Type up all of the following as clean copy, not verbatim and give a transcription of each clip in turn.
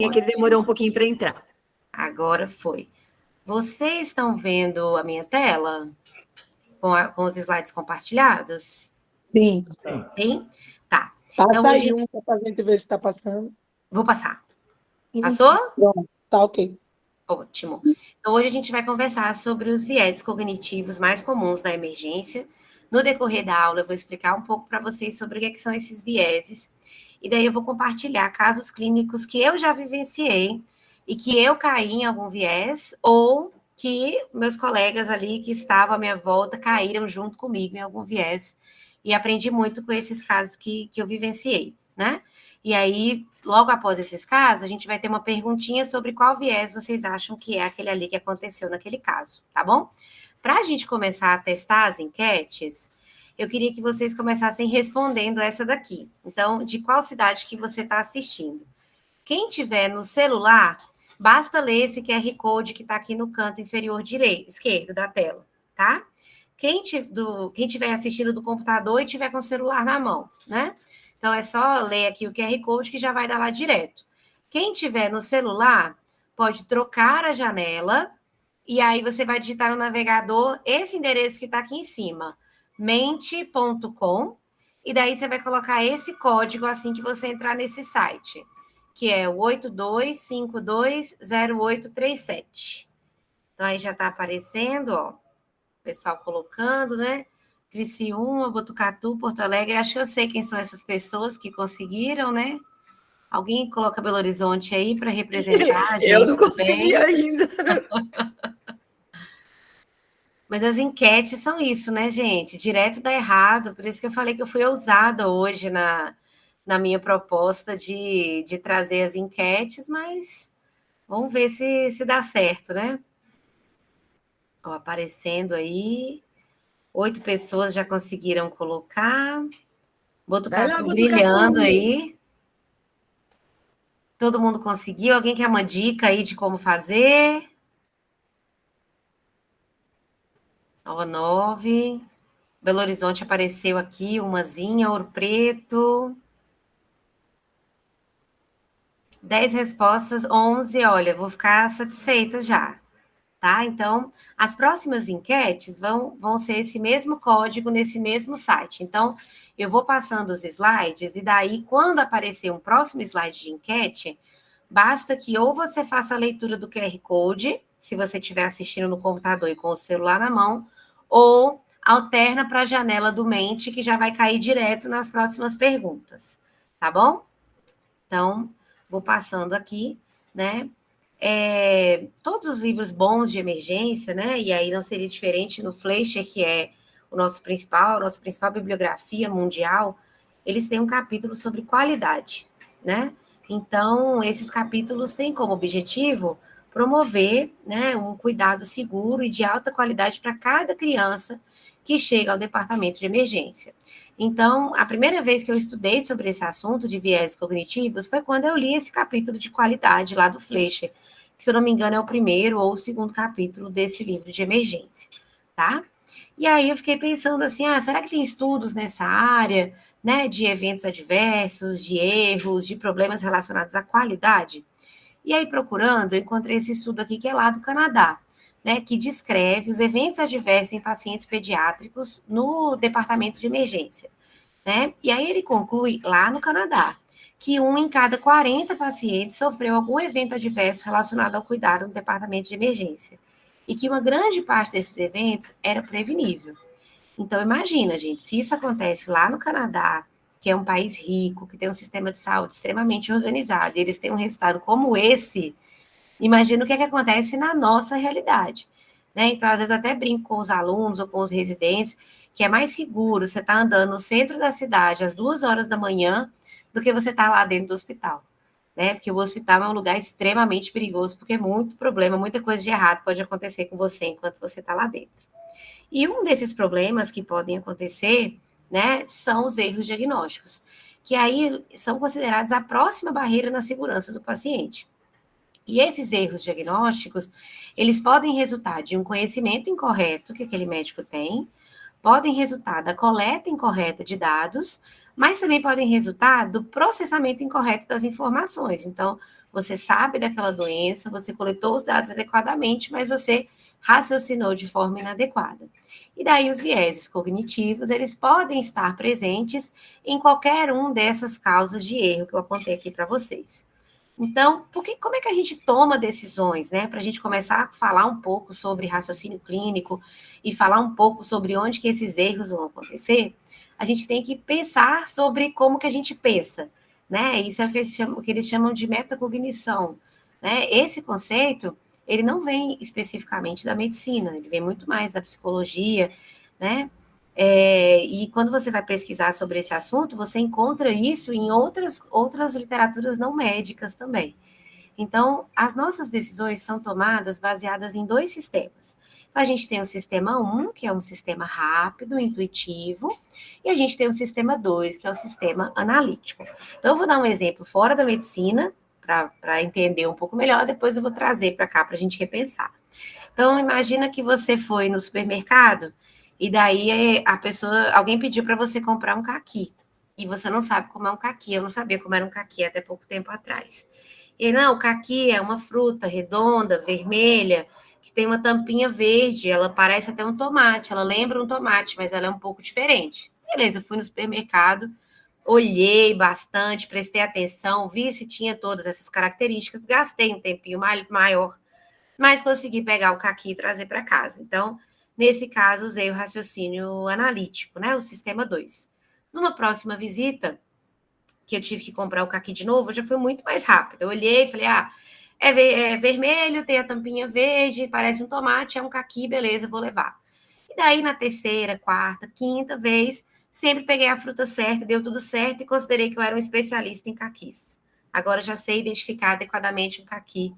É que ele demorou um pouquinho para entrar. Agora foi. Vocês estão vendo a minha tela? Com os slides compartilhados? Sim. Sim? Tá. Passa então, aí um para a gente ver se está passando. Vou passar. Passou? Pronto, tá ok. Ótimo. Então, hoje a gente vai conversar sobre os viés cognitivos mais comuns da emergência. No decorrer da aula, eu vou explicar um pouco para vocês sobre o que são esses vieses. E daí eu vou compartilhar casos clínicos que eu já vivenciei e que eu caí em algum viés ou que meus colegas ali que estavam à minha volta caíram junto comigo em algum viés. E aprendi muito com esses casos que eu vivenciei, né? E aí, logo após esses casos, a gente vai ter uma perguntinha sobre qual viés vocês acham que é aquele ali que aconteceu naquele caso, tá bom? Para a gente começar a testar as enquetes, eu queria que vocês começassem respondendo essa daqui. Então, de qual cidade que você está assistindo? Quem tiver no celular, basta ler esse QR Code que está aqui no canto inferior esquerdo da tela, tá? Quem tiver assistindo do computador e tiver com o celular na mão, né? Então, é só ler aqui o QR Code que já vai dar lá direto. Quem tiver no celular, pode trocar a janela e aí você vai digitar no navegador esse endereço que está aqui em cima, mente.com, e daí você vai colocar esse código assim que você entrar nesse site, que é o 82520837. Então, aí já está aparecendo, ó, o pessoal colocando, né? Criciúma, Botucatu, Porto Alegre, acho que eu sei quem são essas pessoas que conseguiram, né? Alguém coloca Belo Horizonte aí para representar a gente. Eu não consegui ainda. Mas as enquetes são isso, né, gente? Direto dá errado, por isso que eu falei que eu fui ousada hoje na minha proposta de trazer as enquetes, mas vamos ver se dá certo, né? Ó, aparecendo aí. 8 pessoas já conseguiram colocar. Botucatu brilhando aí. Todo mundo conseguiu? Alguém quer uma dica aí de como fazer? Ó, 9. Belo Horizonte apareceu aqui, umazinha, Ouro Preto. 10 respostas, 11. Olha, vou ficar satisfeita já, tá? Então, as próximas enquetes vão ser esse mesmo código nesse mesmo site. Então, eu vou passando os slides e daí, quando aparecer um próximo slide de enquete, basta que ou você faça a leitura do QR Code, se você estiver assistindo no computador e com o celular na mão, ou alterna para a janela do Mente, que já vai cair direto nas próximas perguntas, tá bom? Então, vou passando aqui, né? Todos os livros bons de emergência, né? E aí não seria diferente no Fleischer, que é nossa principal bibliografia mundial, eles têm um capítulo sobre qualidade, né? Então, esses capítulos têm como objetivo promover, né, um cuidado seguro e de alta qualidade para cada criança que chega ao departamento de emergência. Então, a primeira vez que eu estudei sobre esse assunto de viés cognitivos foi quando eu li esse capítulo de qualidade lá do Fleischer, que, se eu não me engano, é o primeiro ou o segundo capítulo desse livro de emergência, tá? E aí eu fiquei pensando assim, será que tem estudos nessa área, né, de eventos adversos, de erros, de problemas relacionados à qualidade? E aí, procurando, eu encontrei esse estudo aqui que é lá do Canadá, né, que descreve os eventos adversos em pacientes pediátricos no departamento de emergência, né? E aí ele conclui, lá no Canadá, que 1 em cada 40 pacientes sofreu algum evento adverso relacionado ao cuidado no departamento de emergência, e que uma grande parte desses eventos era prevenível. Então, imagina, gente, se isso acontece lá no Canadá, que é um país rico, que tem um sistema de saúde extremamente organizado, e eles têm um resultado como esse, imagina o que acontece na nossa realidade, né? Então, às vezes, até brinco com os alunos ou com os residentes, que é mais seguro você estar andando no centro da cidade às 2 horas da manhã do que você estar lá dentro do hospital, né? Porque o hospital é um lugar extremamente perigoso, porque muito problema, muita coisa de errado pode acontecer com você enquanto você está lá dentro. E um desses problemas que podem acontecer, né, são os erros diagnósticos, que aí são considerados a próxima barreira na segurança do paciente. E esses erros diagnósticos, eles podem resultar de um conhecimento incorreto que aquele médico tem, podem resultar da coleta incorreta de dados, mas também podem resultar do processamento incorreto das informações. Então, você sabe daquela doença, você coletou os dados adequadamente, mas você raciocinou de forma inadequada. E daí os vieses cognitivos, eles podem estar presentes em qualquer um dessas causas de erro que eu apontei aqui para vocês. Então, como é que a gente toma decisões, né? Para a gente começar a falar um pouco sobre raciocínio clínico e falar um pouco sobre onde que esses erros vão acontecer, a gente tem que pensar sobre como que a gente pensa, né? Isso é o que eles chamam de metacognição, né? Esse conceito, ele não vem especificamente da medicina, ele vem muito mais da psicologia, né? E quando você vai pesquisar sobre esse assunto, você encontra isso em outras literaturas não médicas também. Então, as nossas decisões são tomadas baseadas em 2 sistemas. Então, a gente tem o sistema 1, que é um sistema rápido, intuitivo, e a gente tem o sistema 2, que é o sistema analítico. Então, eu vou dar um exemplo fora da medicina, para entender um pouco melhor, depois eu vou trazer para cá para a gente repensar. Então, imagina que você foi no supermercado e daí alguém pediu para você comprar um caqui. E você não sabe como é um caqui. Eu não sabia como era um caqui até pouco tempo atrás. E não, o caqui é uma fruta redonda, vermelha, que tem uma tampinha verde. Ela parece até um tomate. Ela lembra um tomate, mas ela é um pouco diferente. Beleza, eu fui no supermercado, olhei bastante, prestei atenção, vi se tinha todas essas características, gastei um tempinho maior, mas consegui pegar o caqui e trazer para casa. Então, nesse caso, usei o raciocínio analítico, né? O sistema 2. Numa próxima visita, que eu tive que comprar o caqui de novo, já foi muito mais rápido. Eu olhei e falei, é vermelho, tem a tampinha verde, parece um tomate, é um caqui, beleza, vou levar. E daí, na terceira, quarta, quinta vez, sempre peguei a fruta certa, deu tudo certo e considerei que eu era um especialista em caquis. Agora já sei identificar adequadamente um caqui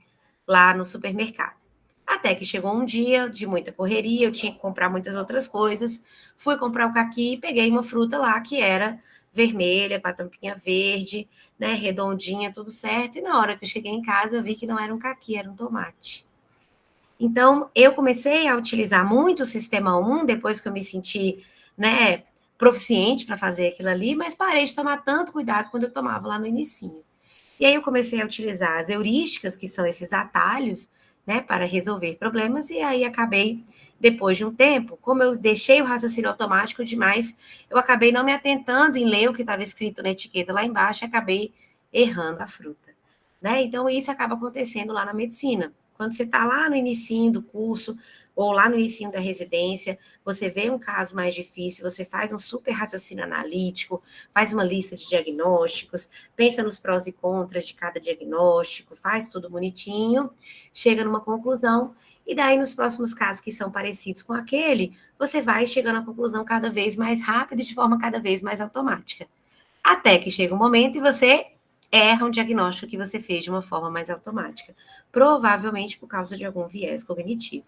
lá no supermercado. Até que chegou um dia de muita correria, eu tinha que comprar muitas outras coisas. Fui comprar o caqui e peguei uma fruta lá que era vermelha, com a tampinha verde, né, redondinha, tudo certo. E na hora que eu cheguei em casa, eu vi que não era um caqui, era um tomate. Então, eu comecei a utilizar muito o sistema 1, depois que eu me senti, né, proficiente para fazer aquilo ali, mas parei de tomar tanto cuidado quando eu tomava lá no inicinho. E aí eu comecei a utilizar as heurísticas, que são esses atalhos, né, para resolver problemas, e aí acabei, depois de um tempo, como eu deixei o raciocínio automático demais, eu acabei não me atentando em ler o que estava escrito na etiqueta lá embaixo e acabei errando a fruta, né? Então, isso acaba acontecendo lá na medicina. Quando você está lá no início do curso, ou lá no início da residência, você vê um caso mais difícil, você faz um super raciocínio analítico, faz uma lista de diagnósticos, pensa nos prós e contras de cada diagnóstico, faz tudo bonitinho, chega numa conclusão, e daí nos próximos casos que são parecidos com aquele, você vai chegando à conclusão cada vez mais rápido e de forma cada vez mais automática. Até que chega um momento e você erra um diagnóstico que você fez de uma forma mais automática, provavelmente por causa de algum viés cognitivo.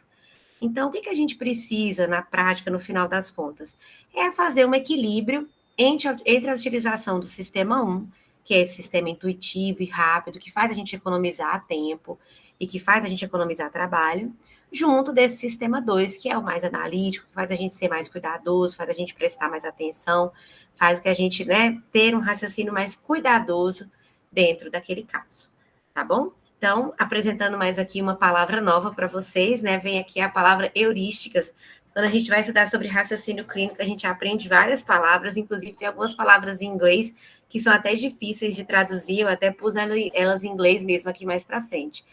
Então, o que a gente precisa na prática, no final das contas? É fazer um equilíbrio entre a utilização do sistema 1, que é esse sistema intuitivo e rápido, que faz a gente economizar tempo e que faz a gente economizar trabalho, junto desse sistema 2, que é o mais analítico, que faz a gente ser mais cuidadoso, faz a gente prestar mais atenção, faz o que a gente, né, ter um raciocínio mais cuidadoso dentro daquele caso, tá bom? Então, apresentando mais aqui uma palavra nova para vocês, né? Vem aqui a palavra heurísticas. Quando a gente vai estudar sobre raciocínio clínico, a gente aprende várias palavras, inclusive tem algumas palavras em inglês que são até difíceis de traduzir, eu até pus elas em inglês mesmo aqui mais para frente.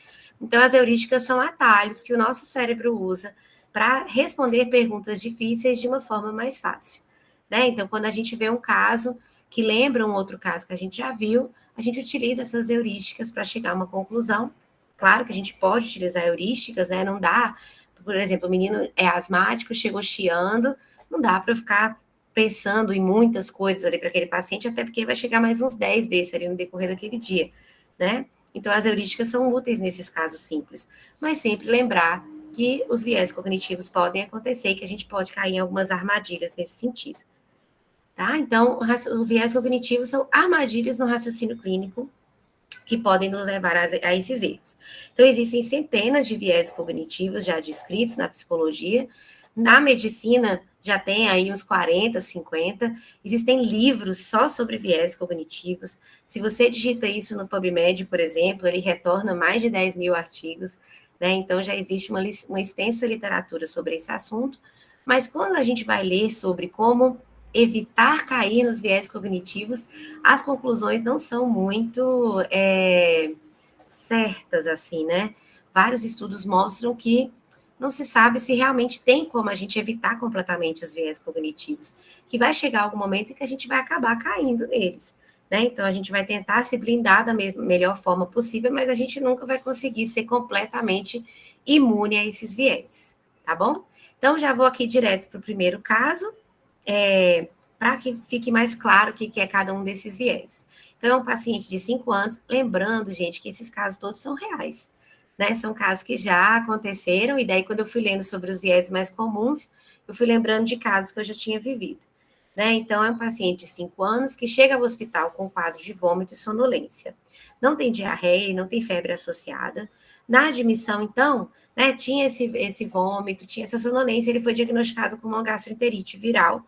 Então, as heurísticas são atalhos que o nosso cérebro usa para responder perguntas difíceis de uma forma mais fácil, né? Então, quando a gente vê um caso que lembra um outro caso que a gente já viu, a gente utiliza essas heurísticas para chegar a uma conclusão. Claro que a gente pode utilizar heurísticas, né? Não dá, por exemplo, o menino é asmático, chegou chiando, não dá para eu ficar pensando em muitas coisas ali para aquele paciente, até porque vai chegar mais uns 10 desses ali no decorrer daquele dia, né? Então, as heurísticas são úteis nesses casos simples, mas sempre lembrar que os viés cognitivos podem acontecer e que a gente pode cair em algumas armadilhas nesse sentido. Tá? Então, o viés cognitivo são armadilhas no raciocínio clínico que podem nos levar a esses erros. Então, existem centenas de viés cognitivos já descritos na psicologia. Na medicina, já tem aí uns 40, 50. Existem livros só sobre viés cognitivos. Se você digita isso no PubMed, por exemplo, ele retorna mais de 10 mil artigos, né? Então, já existe uma extensa literatura sobre esse assunto. Mas quando a gente vai ler sobre como evitar cair nos viés cognitivos, as conclusões não são muito certas, assim, né? Vários estudos mostram que não se sabe se realmente tem como a gente evitar completamente os viés cognitivos, que vai chegar algum momento em que a gente vai acabar caindo neles, né? Então, a gente vai tentar se blindar da melhor forma possível, mas a gente nunca vai conseguir ser completamente imune a esses viés, tá bom? Então, já vou aqui direto para o primeiro caso, para que fique mais claro o que é cada um desses viés. Então, é um paciente de 5 anos, lembrando, gente, que esses casos todos são reais, né? São casos que já aconteceram, e daí, quando eu fui lendo sobre os viés mais comuns, eu fui lembrando de casos que eu já tinha vivido, né? Então, é um paciente de 5 anos que chega ao hospital com quadro de vômito e sonolência. Não tem diarreia, não tem febre associada. Na admissão, então, né, tinha esse vômito, tinha essa sonolência, ele foi diagnosticado com uma gastroenterite viral,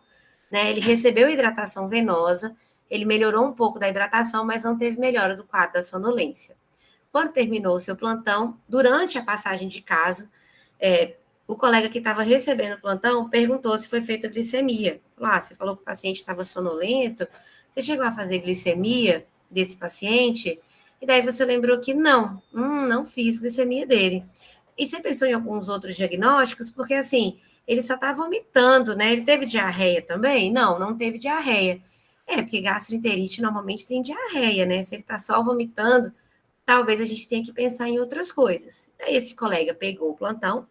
né? Ele recebeu hidratação venosa, ele melhorou um pouco da hidratação, mas não teve melhora do quadro da sonolência. Quando terminou o seu plantão, durante a passagem de caso, o colega que estava recebendo o plantão perguntou se foi feita glicemia. Você falou que o paciente estava sonolento, você chegou a fazer glicemia desse paciente? E daí você lembrou que não fiz glicemia dele. E você pensou em alguns outros diagnósticos? Porque, assim, ele só está vomitando, né? Ele teve diarreia também? Não teve diarreia. Porque gastroenterite normalmente tem diarreia, né? Se ele está só vomitando, talvez a gente tenha que pensar em outras coisas. Daí esse colega pegou o plantão,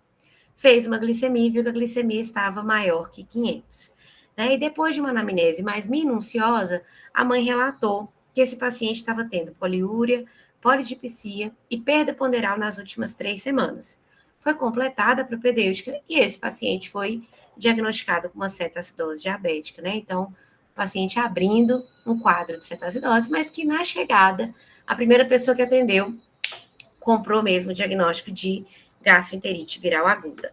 fez uma glicemia e viu que a glicemia estava maior que 500. Né? E depois de uma anamnese mais minuciosa, a mãe relatou que esse paciente estava tendo poliúria, polidipsia e perda ponderal nas últimas 3 semanas. Foi completada a propedêutica e esse paciente foi diagnosticado com uma cetoacidose diabética, né? Então, o paciente abrindo um quadro de cetoacidose, mas que na chegada, a primeira pessoa que atendeu comprou mesmo o diagnóstico de gastroenterite viral aguda.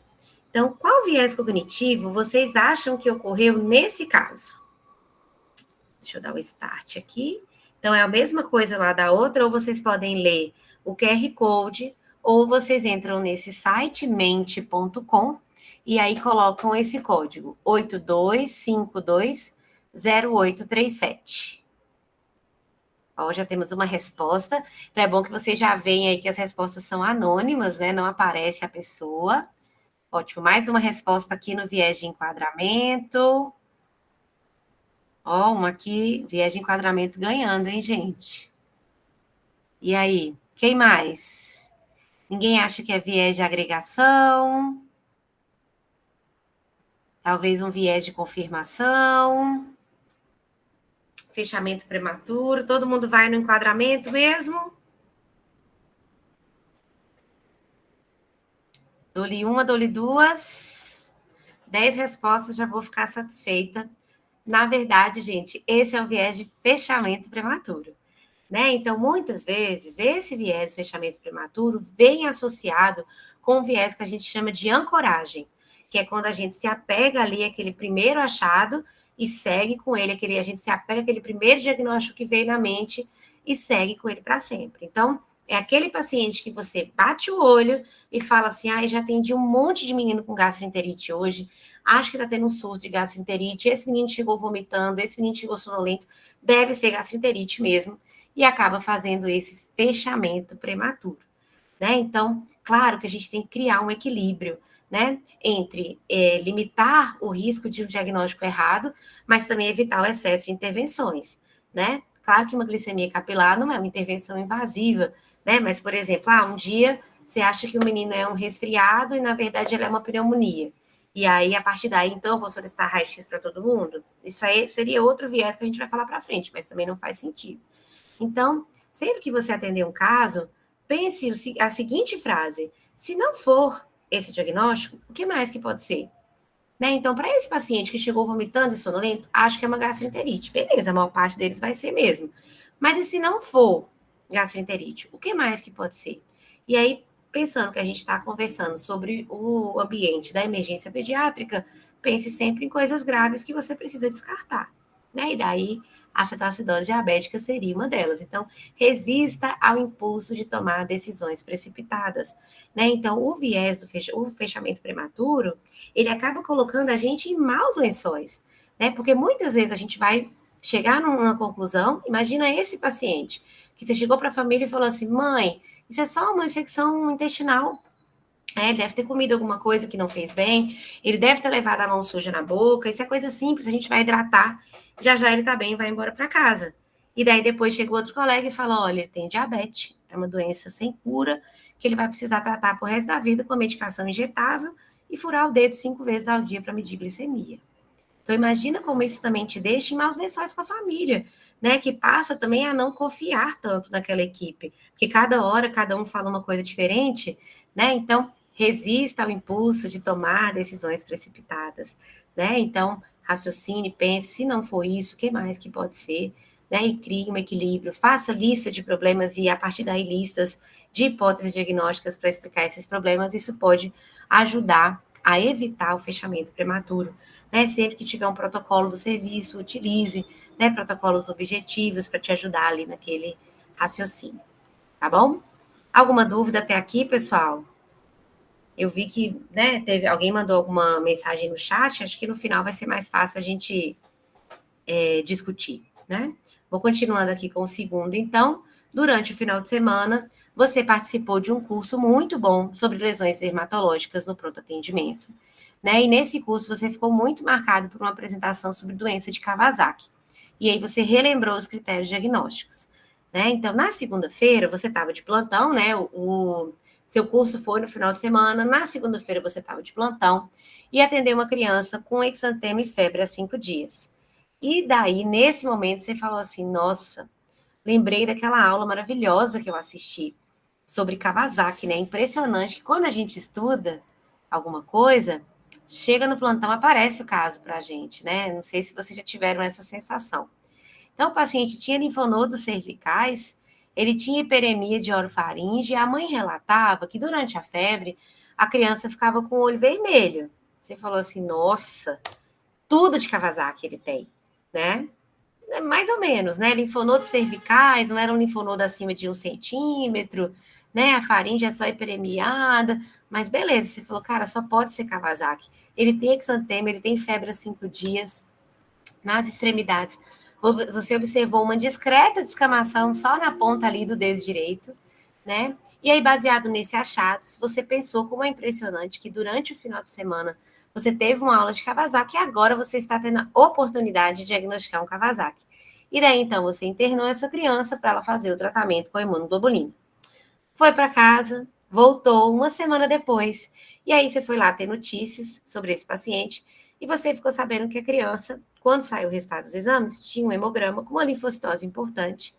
Então, qual viés cognitivo vocês acham que ocorreu nesse caso? Deixa eu dar o start aqui. Então, é a mesma coisa lá da outra, ou vocês podem ler o QR Code, ou vocês entram nesse site, mente.com, e aí colocam esse código, 82520837. Ó, já temos uma resposta. Então, é bom que vocês já veem aí que as respostas são anônimas, né? Não aparece a pessoa. Ótimo, mais uma resposta aqui no viés de enquadramento. Ó, uma aqui, viés de enquadramento ganhando, hein, gente? E aí, quem mais? Ninguém acha que é viés de agregação? Talvez um viés de confirmação? Fechamento prematuro? Todo mundo vai no enquadramento mesmo? Dou-lhe uma, dou-lhe duas. 10 respostas, já vou ficar satisfeita. Na verdade, gente, esse é o viés de fechamento prematuro, né? Então, muitas vezes, esse viés de fechamento prematuro vem associado com um viés que a gente chama de ancoragem, que é quando a gente se apega ali àquele primeiro achado e segue com ele, a gente se apega àquele primeiro diagnóstico que veio na mente e segue com ele para sempre. Então, é aquele paciente que você bate o olho e fala assim, já atendi um monte de menino com gastroenterite hoje, acho que está tendo um surto de gastroenterite, esse menino chegou vomitando, esse menino chegou sonolento, deve ser gastroenterite mesmo, e acaba fazendo esse fechamento prematuro, né? Então, claro que a gente tem que criar um equilíbrio, né, entre limitar o risco de um diagnóstico errado, mas também evitar o excesso de intervenções, né? Claro que uma glicemia capilar não é uma intervenção invasiva, né? Mas, por exemplo, um dia você acha que o menino é um resfriado e, na verdade, ele é uma pneumonia. E aí, a partir daí, então, eu vou solicitar raio-x para todo mundo? Isso aí seria outro viés que a gente vai falar para frente, mas também não faz sentido. Então, sempre que você atender um caso, pense a seguinte frase: se não for esse diagnóstico, o que mais que pode ser? Né? Então, para esse paciente que chegou vomitando e sonolento, acho que é uma gastroenterite. Beleza, a maior parte deles vai ser mesmo. Mas e se não for gastroenterite, o que mais que pode ser? E aí, pensando que a gente está conversando sobre o ambiente da emergência pediátrica, pense sempre em coisas graves que você precisa descartar, né? E daí a cetoacidose diabética seria uma delas. Então, resista ao impulso de tomar decisões precipitadas, né? Então, o viés do o fechamento prematuro, ele acaba colocando a gente em maus lençóis, né? Porque muitas vezes a gente vai chegar numa conclusão. Imagina esse paciente que você chegou para a família e falou assim: mãe, isso é só uma infecção intestinal. Ele deve ter comido alguma coisa que não fez bem, ele deve ter levado a mão suja na boca, isso é coisa simples, a gente vai hidratar, já já ele tá bem, vai embora para casa. E daí depois chega outro colega e fala, olha, ele tem diabetes, é uma doença sem cura, que ele vai precisar tratar pro resto da vida com medicação injetável e furar o dedo 5 vezes ao dia para medir glicemia. Então imagina como isso também te deixa em maus lençóis com a família, né, que passa também a não confiar tanto naquela equipe, porque cada hora cada um fala uma coisa diferente, né, então resista ao impulso de tomar decisões precipitadas, né? Então, raciocine, pense, se não for isso, o que mais que pode ser, né? E crie um equilíbrio, faça lista de problemas e, a partir daí, listas de hipóteses diagnósticas para explicar esses problemas. Isso pode ajudar a evitar o fechamento prematuro, né? Sempre que tiver um protocolo do serviço, utilize, né, protocolos objetivos para te ajudar ali naquele raciocínio, tá bom? Alguma dúvida até aqui, pessoal? Eu vi que, né, alguém mandou alguma mensagem no chat, acho que no final vai ser mais fácil a gente discutir, né? Vou continuando aqui com o segundo. Então, durante o final de semana, você participou de um curso muito bom sobre lesões dermatológicas no pronto atendimento, né? E nesse curso você ficou muito marcado por uma apresentação sobre doença de Kawasaki. E aí você relembrou os critérios diagnósticos, né? Então, na segunda-feira, você estava de plantão, né? O seu curso foi no final de semana, na segunda-feira você estava de plantão e atendeu uma criança com exantema e febre há 5 dias. E daí, nesse momento, você falou assim, nossa, lembrei daquela aula maravilhosa que eu assisti sobre Kawasaki, né? Impressionante que quando a gente estuda alguma coisa, chega no plantão, aparece o caso para a gente, né? Não sei se vocês já tiveram essa sensação. Então, o paciente tinha linfonodos cervicais, ele tinha hiperemia de orofaringe, e a mãe relatava que durante a febre, a criança ficava com o olho vermelho. Você falou assim, nossa, tudo de Kawasaki ele tem, né? Mais ou menos, né? Linfonodos cervicais, não era um linfonodo acima de 1 centímetro, né? A faringe é só hiperemiada, mas beleza, você falou, cara, só pode ser Kawasaki. Ele tem exantema, ele tem febre há 5 dias, nas extremidades. Você observou uma discreta descamação só na ponta ali do dedo direito, né? E aí, baseado nesse achado, você pensou como é impressionante que durante o final de semana você teve uma aula de Kawasaki e agora você está tendo a oportunidade de diagnosticar um Kawasaki. E daí, então, você internou essa criança para ela fazer o tratamento com a imunoglobulina. Foi para casa, voltou uma semana depois, e aí você foi lá ter notícias sobre esse paciente e você ficou sabendo que a criança, quando saiu o resultado dos exames, tinha um hemograma com uma linfocitose importante,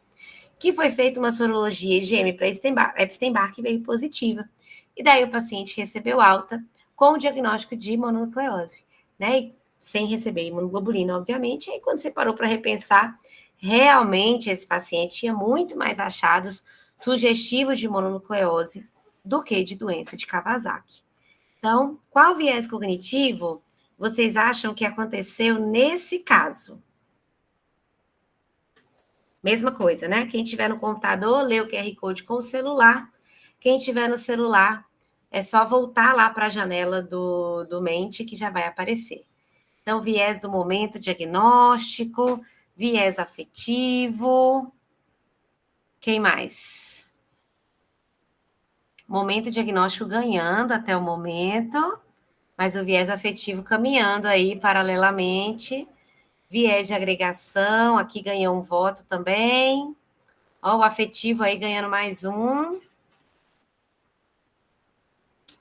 que foi feita uma sorologia IgM para Epstein-Barr que veio positiva. E daí o paciente recebeu alta com o diagnóstico de mononucleose, né? E sem receber imunoglobulina, obviamente. E aí, quando você parou para repensar, realmente esse paciente tinha muito mais achados sugestivos de mononucleose do que de doença de Kawasaki. Então, qual viés cognitivo vocês acham que aconteceu nesse caso? Mesma coisa, né? Quem tiver no computador, lê o QR Code com o celular. Quem tiver no celular, é só voltar lá para a janela do Mente que já vai aparecer. Então, viés do momento diagnóstico, viés afetivo. Quem mais? Momento diagnóstico ganhando até o momento, mas o viés afetivo caminhando aí paralelamente. Viés de agregação, aqui ganhou um voto também. Ó, o afetivo aí ganhando mais um.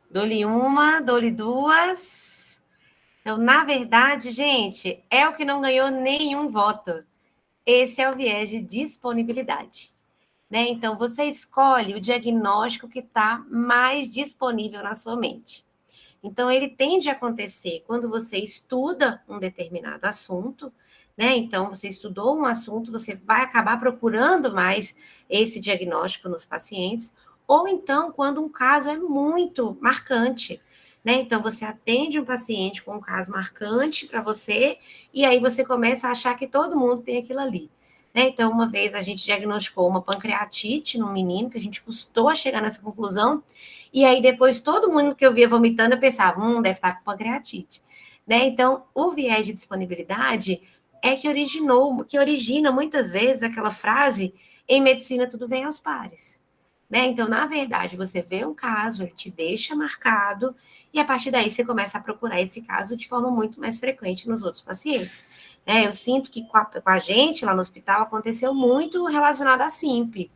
Dou-lhe uma, dou-lhe duas. Então, na verdade, gente, é o que não ganhou nenhum voto. Esse é o viés de disponibilidade, né? Então, você escolhe o diagnóstico que está mais disponível na sua mente. Então, ele tende a acontecer quando você estuda um determinado assunto, né? Então, você estudou um assunto, você vai acabar procurando mais esse diagnóstico nos pacientes, ou então quando um caso é muito marcante, né? Então, você atende um paciente com um caso marcante para você, e aí você começa a achar que todo mundo tem aquilo ali. Né? Então, uma vez a gente diagnosticou uma pancreatite num menino, que a gente custou a chegar nessa conclusão, e aí depois todo mundo que eu via vomitando, eu pensava, deve estar com pancreatite. Né? Então, o viés de disponibilidade é que origina muitas vezes aquela frase, em medicina tudo vem aos pares. Né? Então, na verdade, você vê um caso, ele te deixa marcado, e a partir daí você começa a procurar esse caso de forma muito mais frequente nos outros pacientes. Né? Eu sinto que com a gente lá no hospital aconteceu muito relacionado à SIMP,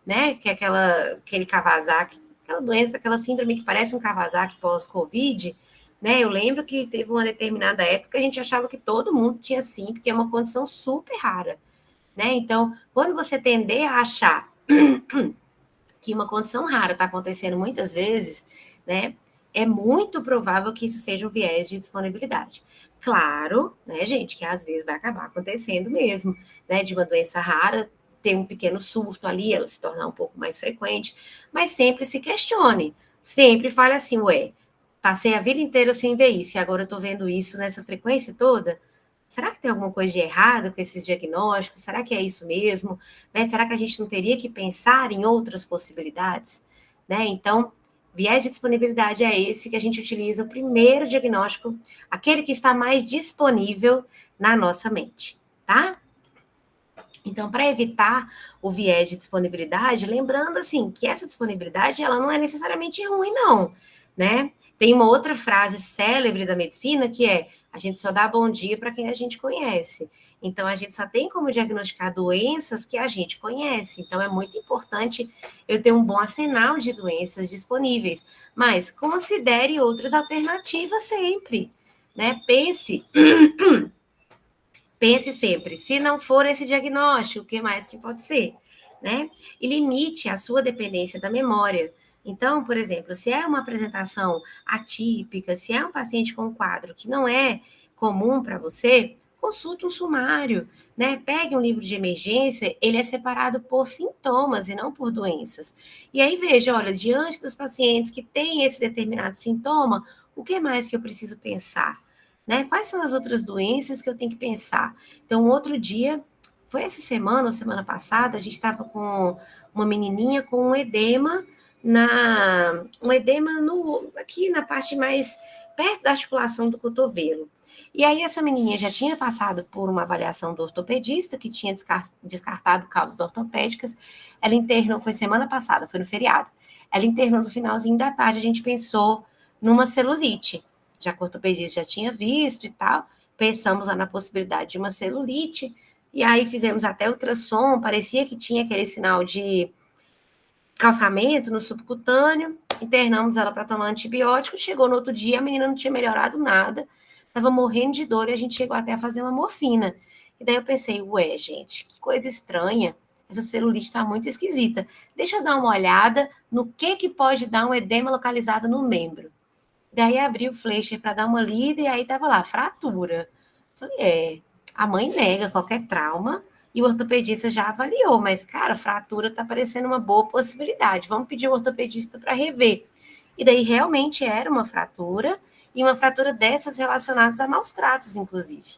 né? Que é aquele Kawasaki, aquela doença, aquela síndrome que parece um Kawasaki pós-Covid, né? Eu lembro que teve uma determinada época que a gente achava que todo mundo tinha SIMP, que é uma condição super rara, né? Então, quando você tender a achar que uma condição rara está acontecendo muitas vezes, né? É muito provável que isso seja um viés de disponibilidade. Claro, né, gente, que às vezes vai acabar acontecendo mesmo, né? De uma doença rara ter um pequeno surto ali, ela se tornar um pouco mais frequente, mas sempre se questione, sempre fale assim, passei a vida inteira sem ver isso, e agora eu tô vendo isso nessa frequência toda. Será que tem alguma coisa de errado com esses diagnósticos? Será que é isso mesmo? Né? Será que a gente não teria que pensar em outras possibilidades? Né? Então, viés de disponibilidade é esse que a gente utiliza o primeiro diagnóstico, aquele que está mais disponível na nossa mente, tá? Então, para evitar o viés de disponibilidade, lembrando assim que essa disponibilidade ela não é necessariamente ruim, não, né? Tem uma outra frase célebre da medicina que é: a gente só dá bom dia para quem a gente conhece. Então, a gente só tem como diagnosticar doenças que a gente conhece. Então, é muito importante eu ter um bom arsenal de doenças disponíveis, mas considere outras alternativas sempre, né? Pense sempre, se não for esse diagnóstico, o que mais que pode ser, né? E limite a sua dependência da memória. Então, por exemplo, se é uma apresentação atípica, se é um paciente com um quadro que não é comum para você, consulte um sumário, né? Pegue um livro de emergência, ele é separado por sintomas e não por doenças. E aí veja, olha, diante dos pacientes que têm esse determinado sintoma, o que mais que eu preciso pensar? Né? Quais são as outras doenças que eu tenho que pensar? Então, outro dia, foi essa semana ou semana passada, a gente estava com uma menininha com um edema aqui na parte mais perto da articulação do cotovelo. E aí essa menininha já tinha passado por uma avaliação do ortopedista, que tinha descartado causas ortopédicas. Ela internou, foi semana passada, foi no feriado. Ela internou no finalzinho da tarde, a gente pensou numa celulite. Já que o ortopedista já tinha visto e tal, pensamos lá na possibilidade de uma celulite, e aí fizemos até ultrassom, parecia que tinha aquele sinal de calçamento no subcutâneo, internamos ela para tomar antibiótico, chegou no outro dia, a menina não tinha melhorado nada, estava morrendo de dor, e a gente chegou até a fazer uma morfina. E daí eu pensei, gente, que coisa estranha, essa celulite está muito esquisita. Deixa eu dar uma olhada no que pode dar um edema localizado no membro. Daí abri o Fleischer para dar uma lida e aí tava lá, fratura. Falei, a mãe nega qualquer trauma e o ortopedista já avaliou, mas, cara, fratura tá parecendo uma boa possibilidade. Vamos pedir o ortopedista para rever. E daí realmente era uma fratura, e uma fratura dessas relacionadas a maus tratos, inclusive.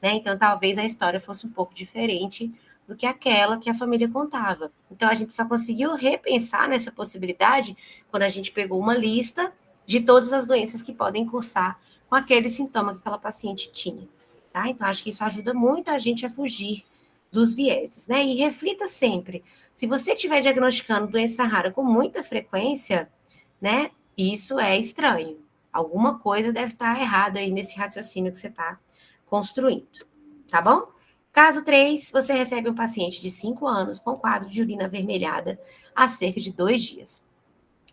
Né? Então, talvez a história fosse um pouco diferente do que aquela que a família contava. Então, a gente só conseguiu repensar nessa possibilidade quando a gente pegou uma lista de todas as doenças que podem cursar com aquele sintoma que aquela paciente tinha. Tá? Então, acho que isso ajuda muito a gente a fugir dos vieses, né? E reflita sempre. Se você estiver diagnosticando doença rara com muita frequência, né? Isso é estranho. Alguma coisa deve estar errada aí nesse raciocínio que você está construindo. Tá bom? Caso 3, você recebe um paciente de 5 anos com quadro de urina avermelhada há cerca de 2 dias.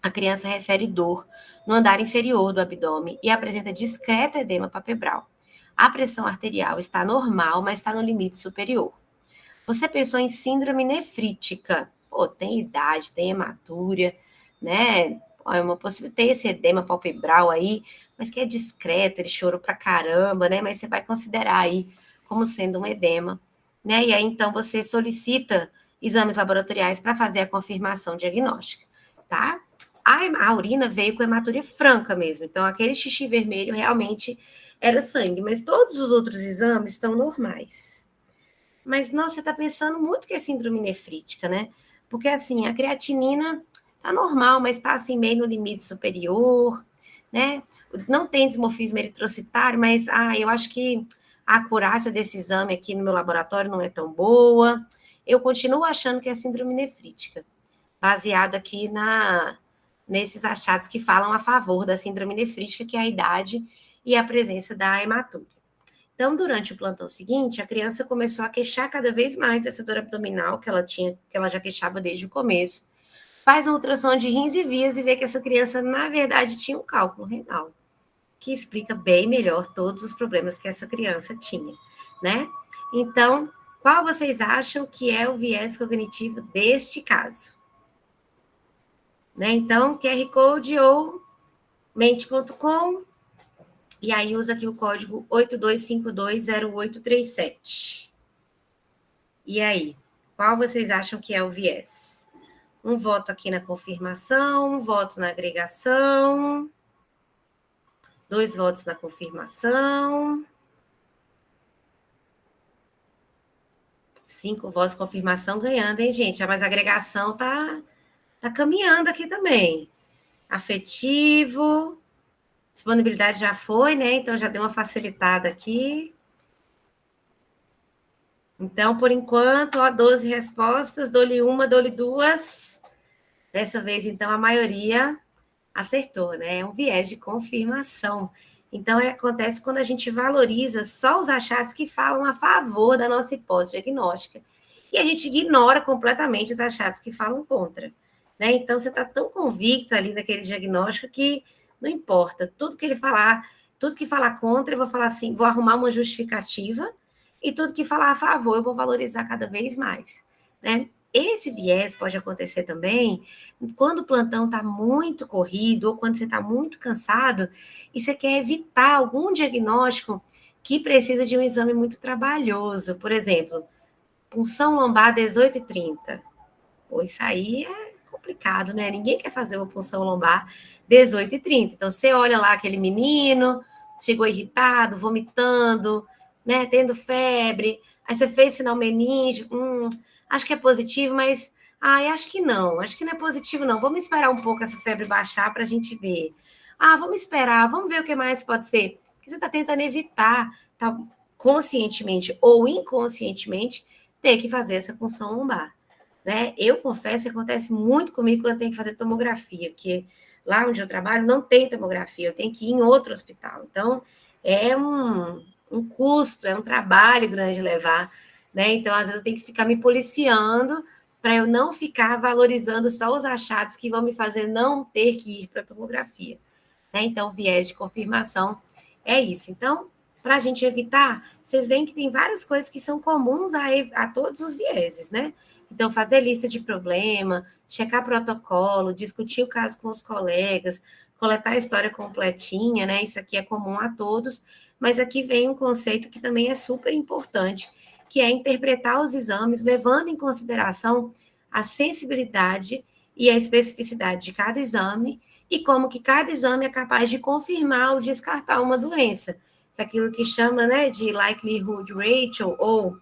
A criança refere dor no andar inferior do abdômen e apresenta discreto edema palpebral. A pressão arterial está normal, mas está no limite superior. Você pensou em síndrome nefrítica. Tem idade, tem hematúria, né? É uma possibilidade, tem esse edema palpebral aí, mas que é discreto, ele chorou pra caramba, né? Mas você vai considerar aí como sendo um edema, né? E aí, então, você solicita exames laboratoriais para fazer a confirmação diagnóstica, tá? A urina veio com hematuria franca mesmo, então aquele xixi vermelho realmente era sangue, mas todos os outros exames estão normais. Mas, nossa, você está pensando muito que é síndrome nefrítica, né? Porque, assim, a creatinina tá normal, mas está, assim, meio no limite superior, né? Não tem dismorfismo eritrocitário, mas, eu acho que a acurácia desse exame aqui no meu laboratório não é tão boa. Eu continuo achando que é síndrome nefrítica, baseada aqui nesses achados que falam a favor da síndrome nefrítica, que é a idade e a presença da hematúria. Então, durante o plantão seguinte, a criança começou a queixar cada vez mais essa dor abdominal que ela já queixava desde o começo. Faz um ultrassom de rins e vias e vê que essa criança, na verdade, tinha um cálculo renal, que explica bem melhor todos os problemas que essa criança tinha, né? Então, qual vocês acham que é o viés cognitivo deste caso? Né? Então, QR Code ou mente.com, e aí usa aqui o código 82520837. E aí, qual vocês acham que é o viés? Um voto aqui na confirmação, um voto na agregação, 2 votos na confirmação, 5 votos confirmação ganhando, hein, gente? Mas a agregação tá caminhando aqui também. Afetivo, disponibilidade já foi, né? Então já deu uma facilitada aqui. Então, por enquanto, 12 respostas, dou-lhe uma, dou-lhe 2. Dessa vez, então, a maioria acertou, né? É um viés de confirmação. Então, acontece quando a gente valoriza só os achados que falam a favor da nossa hipótese diagnóstica. E a gente ignora completamente os achados que falam contra. Né? Então, você está tão convicto ali naquele diagnóstico que não importa. Tudo que ele falar, tudo que falar contra, eu vou falar assim, vou arrumar uma justificativa, e tudo que falar a favor, eu vou valorizar cada vez mais. Né? Esse viés pode acontecer também quando o plantão está muito corrido ou quando você está muito cansado e você quer evitar algum diagnóstico que precisa de um exame muito trabalhoso. Por exemplo, punção lombar 18h30. Pô, isso aí é complicado, né? Ninguém quer fazer uma punção lombar 18h30. Então, você olha lá aquele menino, chegou irritado, vomitando, né? Tendo febre, aí você fez sinal meningeo, acho que é positivo, mas acho que não é positivo, não. Vamos esperar um pouco essa febre baixar para a gente ver. Vamos esperar, vamos ver o que mais pode ser. Porque você está tentando evitar, tá, conscientemente ou inconscientemente, ter que fazer essa punção lombar. Né? Eu confesso que acontece muito comigo quando eu tenho que fazer tomografia, porque lá onde eu trabalho não tem tomografia, eu tenho que ir em outro hospital. Então, é um custo, é um trabalho grande levar, né? Então, às vezes, eu tenho que ficar me policiando para eu não ficar valorizando só os achados que vão me fazer não ter que ir para a tomografia. Né? Então, viés de confirmação é isso. Então, para a gente evitar, vocês veem que tem várias coisas que são comuns a todos os vieses, né? Então, fazer lista de problema, checar protocolo, discutir o caso com os colegas, coletar a história completinha, né? Isso aqui é comum a todos, mas aqui vem um conceito que também é super importante, que é interpretar os exames levando em consideração a sensibilidade e a especificidade de cada exame e como que cada exame é capaz de confirmar ou descartar uma doença. Aquilo que chama, né, de likelihood ratio ou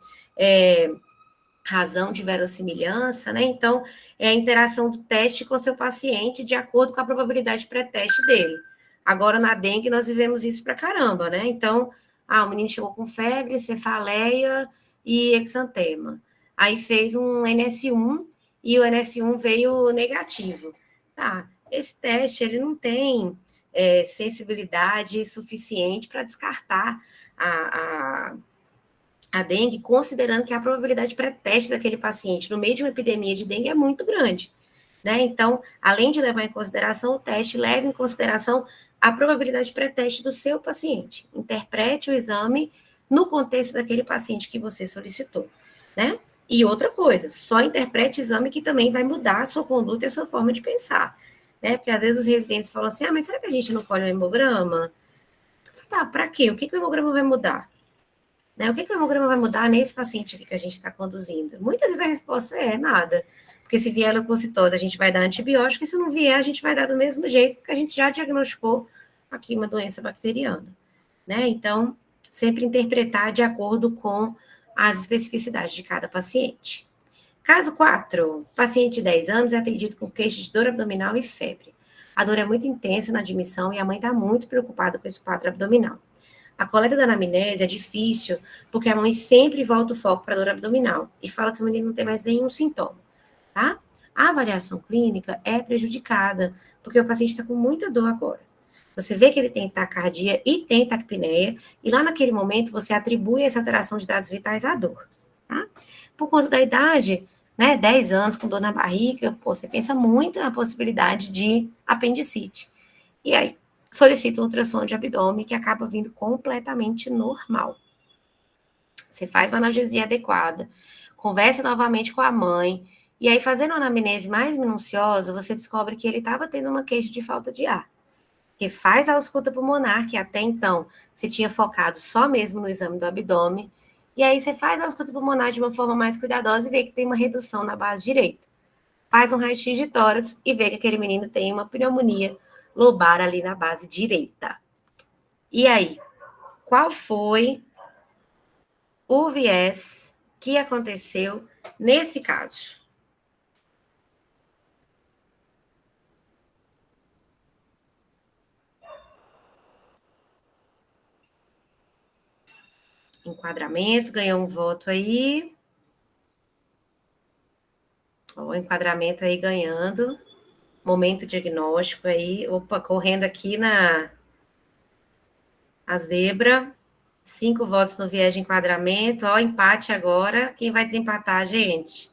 razão de verossimilhança, né? Então, é a interação do teste com o seu paciente de acordo com a probabilidade pré-teste dele. Agora, na dengue, nós vivemos isso pra caramba, né? Então, o menino chegou com febre, cefaleia e exantema. Aí fez um NS1 e o NS1 veio negativo. Tá, esse teste, ele não tem sensibilidade suficiente para descartar a dengue, considerando que a probabilidade pré-teste daquele paciente no meio de uma epidemia de dengue é muito grande. Né? Então, além de levar em consideração o teste, leve em consideração a probabilidade pré-teste do seu paciente. Interprete o exame no contexto daquele paciente que você solicitou. Né? E outra coisa, só interprete exame que também vai mudar a sua conduta e a sua forma de pensar. Né? Porque às vezes os residentes falam assim, mas será que a gente não colhe o hemograma? Tá, para quê? O que o hemograma vai mudar? Né? O que o hemograma vai mudar nesse paciente aqui que a gente está conduzindo? Muitas vezes a resposta é nada, Porque se vier leucocitose, a gente vai dar antibiótico, e se não vier, a gente vai dar do mesmo jeito, porque a gente já diagnosticou aqui uma doença bacteriana, né? Então, sempre interpretar de acordo com as especificidades de cada paciente. Caso 4, paciente de 10 anos é atendido com queixa de dor abdominal e febre. A dor é muito intensa na admissão e a mãe está muito preocupada com esse quadro abdominal. A coleta da anamnese é difícil, porque a mãe sempre volta o foco para a dor abdominal e fala que o menino não tem mais nenhum sintoma, tá? A avaliação clínica é prejudicada, porque o paciente está com muita dor agora. Você vê que ele tem taquicardia e tem taquipneia, e lá naquele momento você atribui essa alteração de dados vitais à dor, tá? Por conta da idade, né, 10 anos com dor na barriga, pô, você pensa muito na possibilidade de apendicite. E aí, solicita um ultrassom de abdômen que acaba vindo completamente normal. Você faz uma analgesia adequada, conversa novamente com a mãe, e aí, fazendo uma anamnese mais minuciosa, você descobre que ele estava tendo uma queixa de falta de ar. Que faz a ausculta pulmonar, que até então você tinha focado só mesmo no exame do abdômen, e aí você faz a ausculta pulmonar de uma forma mais cuidadosa e vê que tem uma redução na base direita. Faz um raio-x de tórax e vê que aquele menino tem uma pneumonia lobar ali na base direita. E aí, qual foi o viés que aconteceu nesse caso? Enquadramento, ganhou um voto aí. O enquadramento aí ganhando. Momento diagnóstico aí. Opa, correndo aqui a zebra. 5 votos no viés de enquadramento. Ó, empate agora. Quem vai desempatar, gente?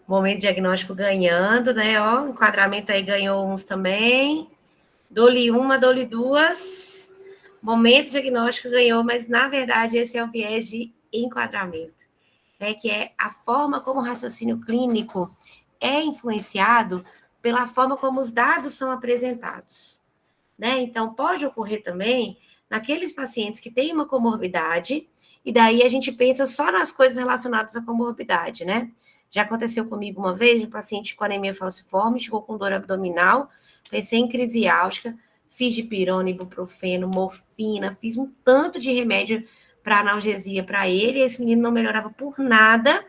Momento diagnóstico ganhando, né? Ó, enquadramento aí ganhou uns também. Dou-lhe uma, dou-lhe duas. Momento diagnóstico ganhou, mas na verdade esse é o viés de enquadramento, né? Que é a forma como o raciocínio clínico é influenciado pela forma como os dados são apresentados, né? Então, pode ocorrer também naqueles pacientes que têm uma comorbidade, e daí a gente pensa só nas coisas relacionadas à comorbidade, né? Já aconteceu comigo uma vez, um paciente com anemia falciforme, chegou com dor abdominal, pensei em crise álgica, fiz dipirona, ibuprofeno, morfina, fiz um tanto de remédio para analgesia para ele, e esse menino não melhorava por nada.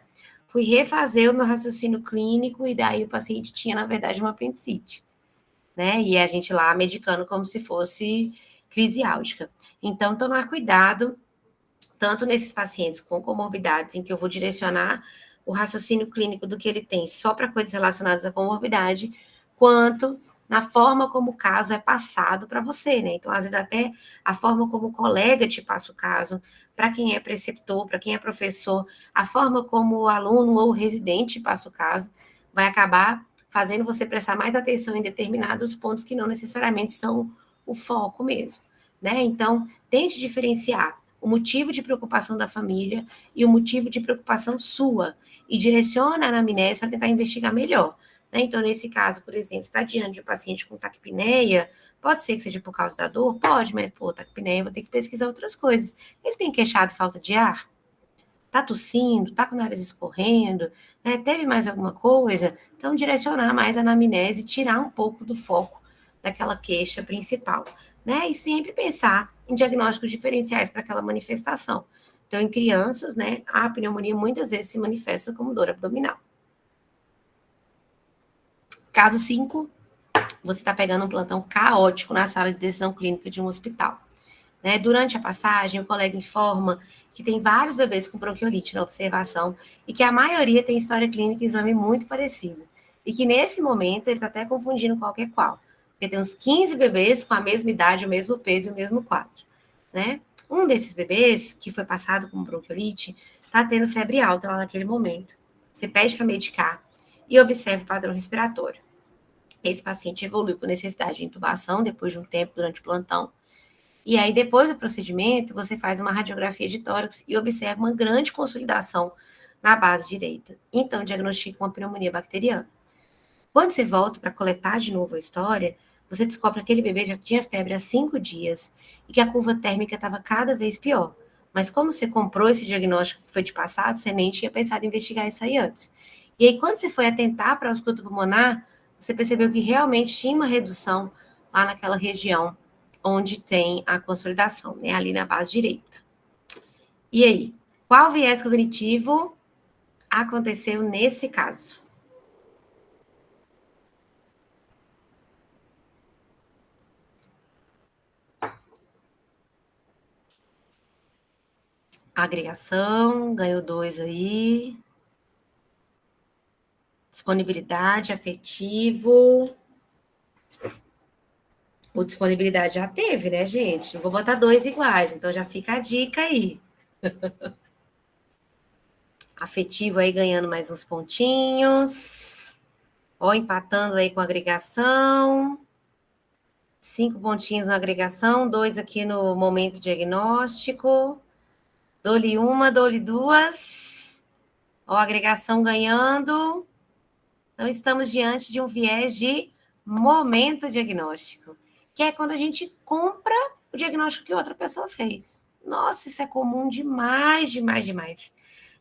Fui refazer o meu raciocínio clínico e daí o paciente tinha, na verdade, uma apendicite, né? E a gente lá medicando como se fosse crise álgica. Então, tomar cuidado, tanto nesses pacientes com comorbidades, em que eu vou direcionar o raciocínio clínico do que ele tem só para coisas relacionadas à comorbidade, quanto na forma como o caso é passado para você, né? Então, às vezes, até a forma como o colega te passa o caso, para quem é preceptor, para quem é professor, a forma como o aluno ou o residente passa o caso, vai acabar fazendo você prestar mais atenção em determinados pontos que não necessariamente são o foco mesmo, né? Então, tente diferenciar o motivo de preocupação da família e o motivo de preocupação sua, e direciona a anamnese para tentar investigar melhor, né? Então, nesse caso, por exemplo, está diante de um paciente com taquipneia, pode ser que seja por causa da dor? Pode, mas, pô, taquipneia, vou ter que pesquisar outras coisas. Ele tem queixado falta de ar? Tá tossindo? Tá com o nariz escorrendo? Né? Teve mais alguma coisa? Então, direcionar mais a anamnese, tirar um pouco do foco daquela queixa principal, né? E sempre pensar em diagnósticos diferenciais para aquela manifestação. Então, em crianças, né, a pneumonia muitas vezes se manifesta como dor abdominal. Caso 5, você está pegando um plantão caótico na sala de decisão clínica de um hospital, né? Durante a passagem, o colega informa que tem vários bebês com bronquiolite na observação e que a maioria tem história clínica e exame muito parecido. E que nesse momento ele está até confundindo qualquer qual, porque tem uns 15 bebês com a mesma idade, o mesmo peso e o mesmo quadro, né? Um desses bebês, que foi passado com bronquiolite, está tendo febre alta lá naquele momento. Você pede para medicar e observa o padrão respiratório. Esse paciente evoluiu com necessidade de intubação depois de um tempo durante o plantão. E aí, depois do procedimento, você faz uma radiografia de tórax e observa uma grande consolidação na base direita. Então, diagnostica uma pneumonia bacteriana. Quando você volta para coletar de novo a história, você descobre que aquele bebê já tinha febre há 5 dias e que a curva térmica estava cada vez pior. Mas como você comprou esse diagnóstico que foi te passado, você nem tinha pensado em investigar isso aí antes. E aí, quando você foi atentar para a ausculta pulmonar, você percebeu que realmente tinha uma redução lá naquela região onde tem a consolidação, né? Ali na base direita. E aí, qual viés cognitivo aconteceu nesse caso? Agregação, ganhou 2 aí. Disponibilidade, afetivo. O disponibilidade já teve, né, gente? Não vou botar 2 iguais, então já fica a dica aí. Afetivo aí ganhando mais uns pontinhos. Ó, empatando aí com agregação. 5 pontinhos na agregação, 2 aqui no momento diagnóstico. Dou-lhe 1, dou-lhe 2. Ó, agregação ganhando. Então, estamos diante de um viés de momento diagnóstico, que é quando a gente compra o diagnóstico que outra pessoa fez. Nossa, isso é comum demais, demais, demais.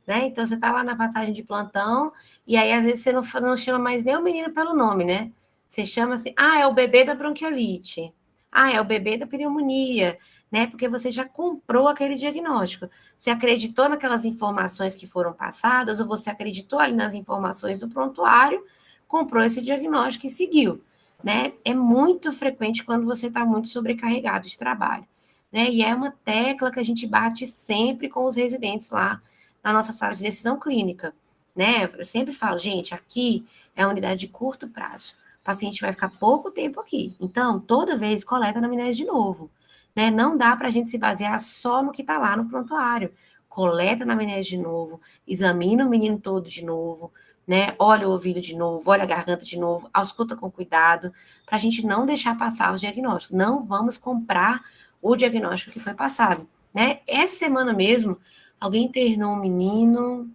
Né? Então, você está lá na passagem de plantão, e aí, às vezes, você não chama mais nem o menino pelo nome, né? Você chama assim, é o bebê da bronquiolite. É o bebê da pneumonia, né? Porque você já comprou aquele diagnóstico. Você acreditou naquelas informações que foram passadas, ou você acreditou ali nas informações do prontuário, comprou esse diagnóstico e seguiu, né? É muito frequente quando você está muito sobrecarregado de trabalho, né? E é uma tecla que a gente bate sempre com os residentes lá na nossa sala de decisão clínica, né? Eu sempre falo, gente, aqui é a unidade de curto prazo. O paciente vai ficar pouco tempo aqui. Então, toda vez coleta anamnese de novo, né? Não dá para a gente se basear só no que está lá no prontuário. Coleta anamnese de novo, examina o menino todo de novo, né? Olha o ouvido de novo, olha a garganta de novo, ausculta com cuidado, para a gente não deixar passar os diagnósticos. Não vamos comprar o diagnóstico que foi passado, né? Essa semana mesmo, alguém internou um menino,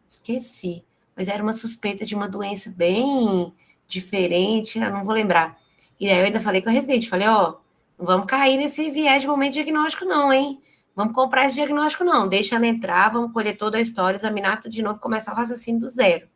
esqueci, mas era uma suspeita de uma doença bem diferente, eu não vou lembrar. E aí eu ainda falei com a residente, falei, não vamos cair nesse viés de momento diagnóstico não, hein? Vamos comprar esse diagnóstico não, deixa ela entrar, vamos colher toda a história, examinar tudo de novo, começar o raciocínio do zero,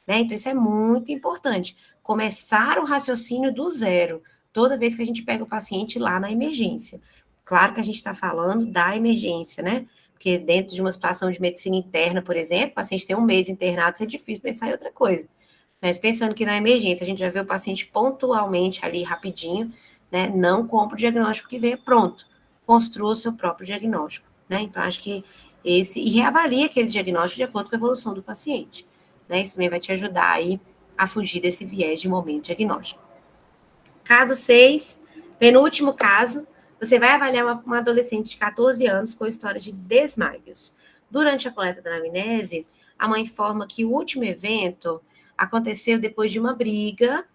né? Então isso é muito importante, começar o raciocínio do zero, toda vez que a gente pega o paciente lá na emergência. Claro que a gente está falando da emergência, né? Porque dentro de uma situação de medicina interna, por exemplo, o paciente tem um mês internado, isso é difícil pensar em outra coisa. Mas pensando que na emergência a gente vai ver o paciente pontualmente ali, rapidinho, né? Não compra o diagnóstico que veio pronto. Construa o seu próprio diagnóstico, né? Então, acho que e reavalie aquele diagnóstico de acordo com a evolução do paciente, né? Isso também vai te ajudar aí a fugir desse viés de momento diagnóstico. Caso 6, penúltimo caso, você vai avaliar uma adolescente de 14 anos com história de desmaios. Durante a coleta da anamnese, a mãe informa que o último evento aconteceu depois de uma briga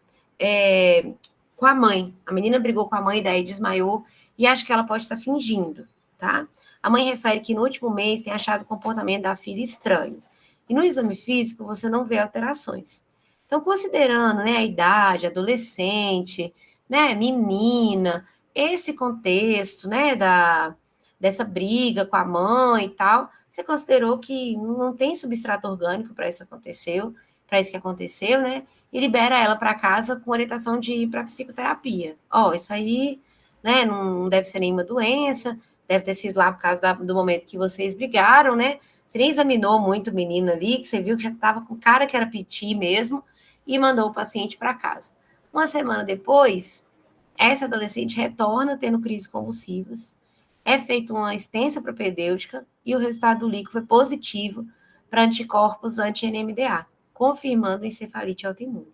com a mãe. A menina brigou com a mãe, daí desmaiou, e acha que ela pode estar fingindo, tá? A mãe refere que no último mês tem achado o comportamento da filha estranho. E no exame físico, você não vê alterações. Então, considerando, né, a idade, adolescente, né, menina, esse contexto, né, dessa briga com a mãe e tal, você considerou que não tem substrato orgânico para isso que aconteceu, né, e libera ela para casa com orientação de ir para psicoterapia. Isso aí, né, não deve ser nenhuma doença, deve ter sido lá por causa do momento que vocês brigaram, né, você nem examinou muito o menino ali, que você viu que já estava com cara que era piti mesmo, e mandou o paciente para casa. Uma semana depois, essa adolescente retorna tendo crises convulsivas, é feita uma extensa propedêutica e o resultado do líquido foi positivo para anticorpos anti-NMDA, confirmando encefalite autoimune.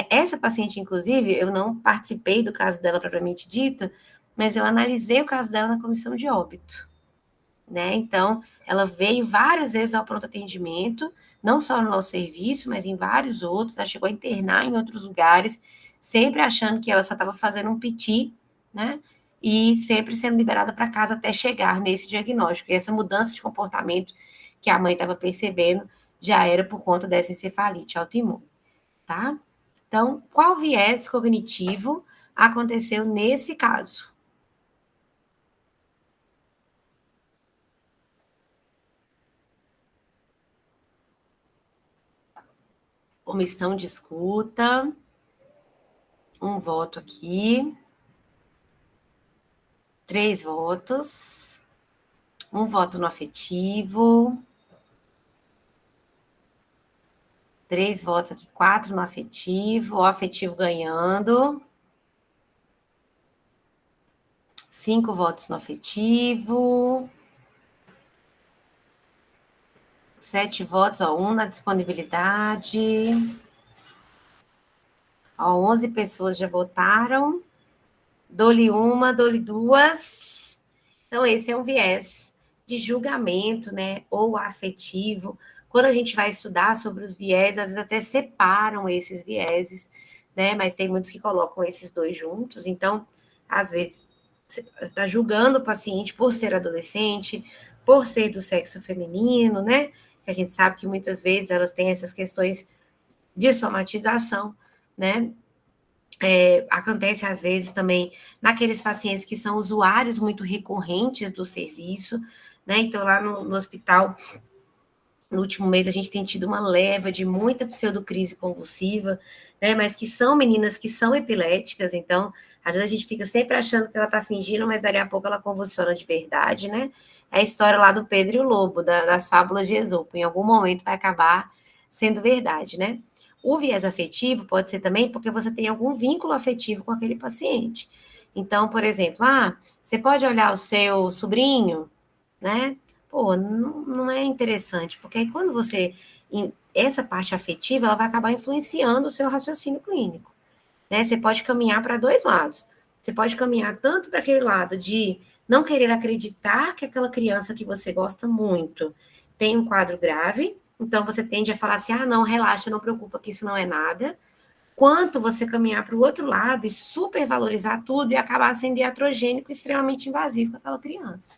Essa paciente, inclusive, eu não participei do caso dela propriamente dito, mas eu analisei o caso dela na comissão de óbito. Então, ela veio várias vezes ao pronto atendimento, não só no nosso serviço, mas em vários outros, ela chegou a internar em outros lugares, sempre achando que ela só estava fazendo um piti, né? E sempre sendo liberada para casa até chegar nesse diagnóstico. E essa mudança de comportamento que a mãe estava percebendo já era por conta dessa encefalite autoimune, tá? Então, qual viés cognitivo aconteceu nesse caso? Omissão de escuta. Um voto aqui. 3 votos. Um voto no afetivo. 3 votos aqui, 4 no afetivo. O afetivo ganhando. 5 votos no afetivo. 7 votos, ó, 1 na disponibilidade. Ó, 11 pessoas já votaram. Dou-lhe 1, dou-lhe 2. Então, esse é um viés de julgamento, né? Ou afetivo. Quando a gente vai estudar sobre os viés, às vezes até separam esses vieses, né? Mas tem muitos que colocam esses dois juntos. Então, às vezes, você está julgando o paciente por ser adolescente, por ser do sexo feminino, né? Que a gente sabe que muitas vezes elas têm essas questões de somatização, né? Acontece às vezes também naqueles pacientes que são usuários muito recorrentes do serviço, né? Então, lá no hospital, no último mês, a gente tem tido uma leva de muita pseudocrise convulsiva, né? Mas que são meninas que são epiléticas, então, às vezes a gente fica sempre achando que ela está fingindo, mas dali a pouco ela convulsiona de verdade, né? É a história lá do Pedro e o Lobo, das fábulas de Esopo. Em algum momento vai acabar sendo verdade, né? O viés afetivo pode ser também porque você tem algum vínculo afetivo com aquele paciente. Então, por exemplo, você pode olhar o seu sobrinho, né? Pô, não é interessante, porque aí quando você... Essa parte afetiva, ela vai acabar influenciando o seu raciocínio clínico, né? Você pode caminhar para dois lados. Você pode caminhar tanto para aquele lado de não querer acreditar que aquela criança que você gosta muito tem um quadro grave, então você tende a falar assim, não, relaxa, não preocupa que isso não é nada, quanto você caminhar para o outro lado e supervalorizar tudo e acabar sendo iatrogênico e extremamente invasivo com aquela criança.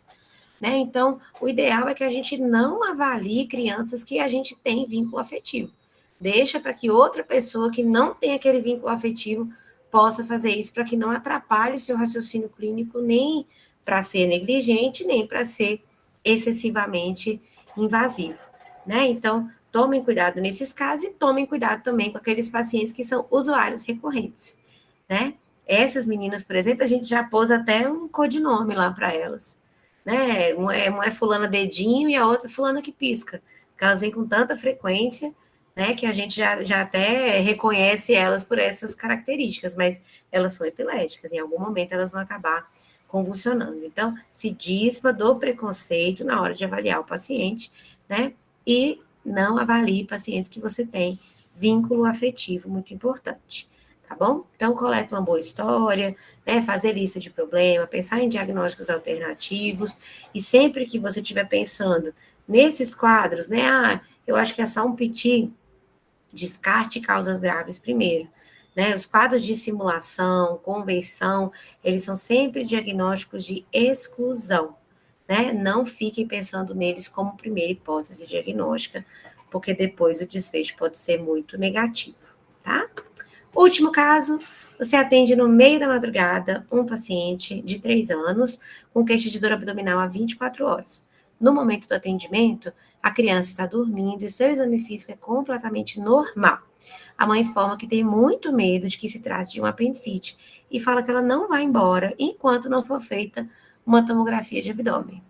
Né? Então, o ideal é que a gente não avalie crianças que a gente tem vínculo afetivo. Deixa para que outra pessoa que não tem aquele vínculo afetivo possa fazer isso, para que não atrapalhe o seu raciocínio clínico, nem para ser negligente, nem para ser excessivamente invasivo. Né? Então, tomem cuidado nesses casos e tomem cuidado também com aqueles pacientes que são usuários recorrentes. Né? Essas meninas, por exemplo, a gente já pôs até um codinome lá para elas. Né? Uma é fulana dedinho e a outra fulana que pisca. Porque elas vêm com tanta frequência, né, que a gente já até reconhece elas por essas características, mas elas são epiléticas, em algum momento elas vão acabar convulsionando. Então, se dispa do preconceito na hora de avaliar o paciente, né, e não avalie pacientes que você tem vínculo afetivo, muito importante. Tá bom? Então, coleta uma boa história, né? Fazer lista de problema, pensar em diagnósticos alternativos, e sempre que você estiver pensando nesses quadros, né? Eu acho que é só um piti, descarte causas graves primeiro. Né? Os quadros de simulação, conversão, eles são sempre diagnósticos de exclusão. Né? Não fiquem pensando neles como primeira hipótese diagnóstica, porque depois o desfecho pode ser muito negativo, tá? Último caso, você atende no meio da madrugada um paciente de 3 anos com queixa de dor abdominal há 24 horas. No momento do atendimento, a criança está dormindo e seu exame físico é completamente normal. A mãe informa que tem muito medo de que se trate de um apendicite e fala que ela não vai embora enquanto não for feita uma tomografia de abdômen.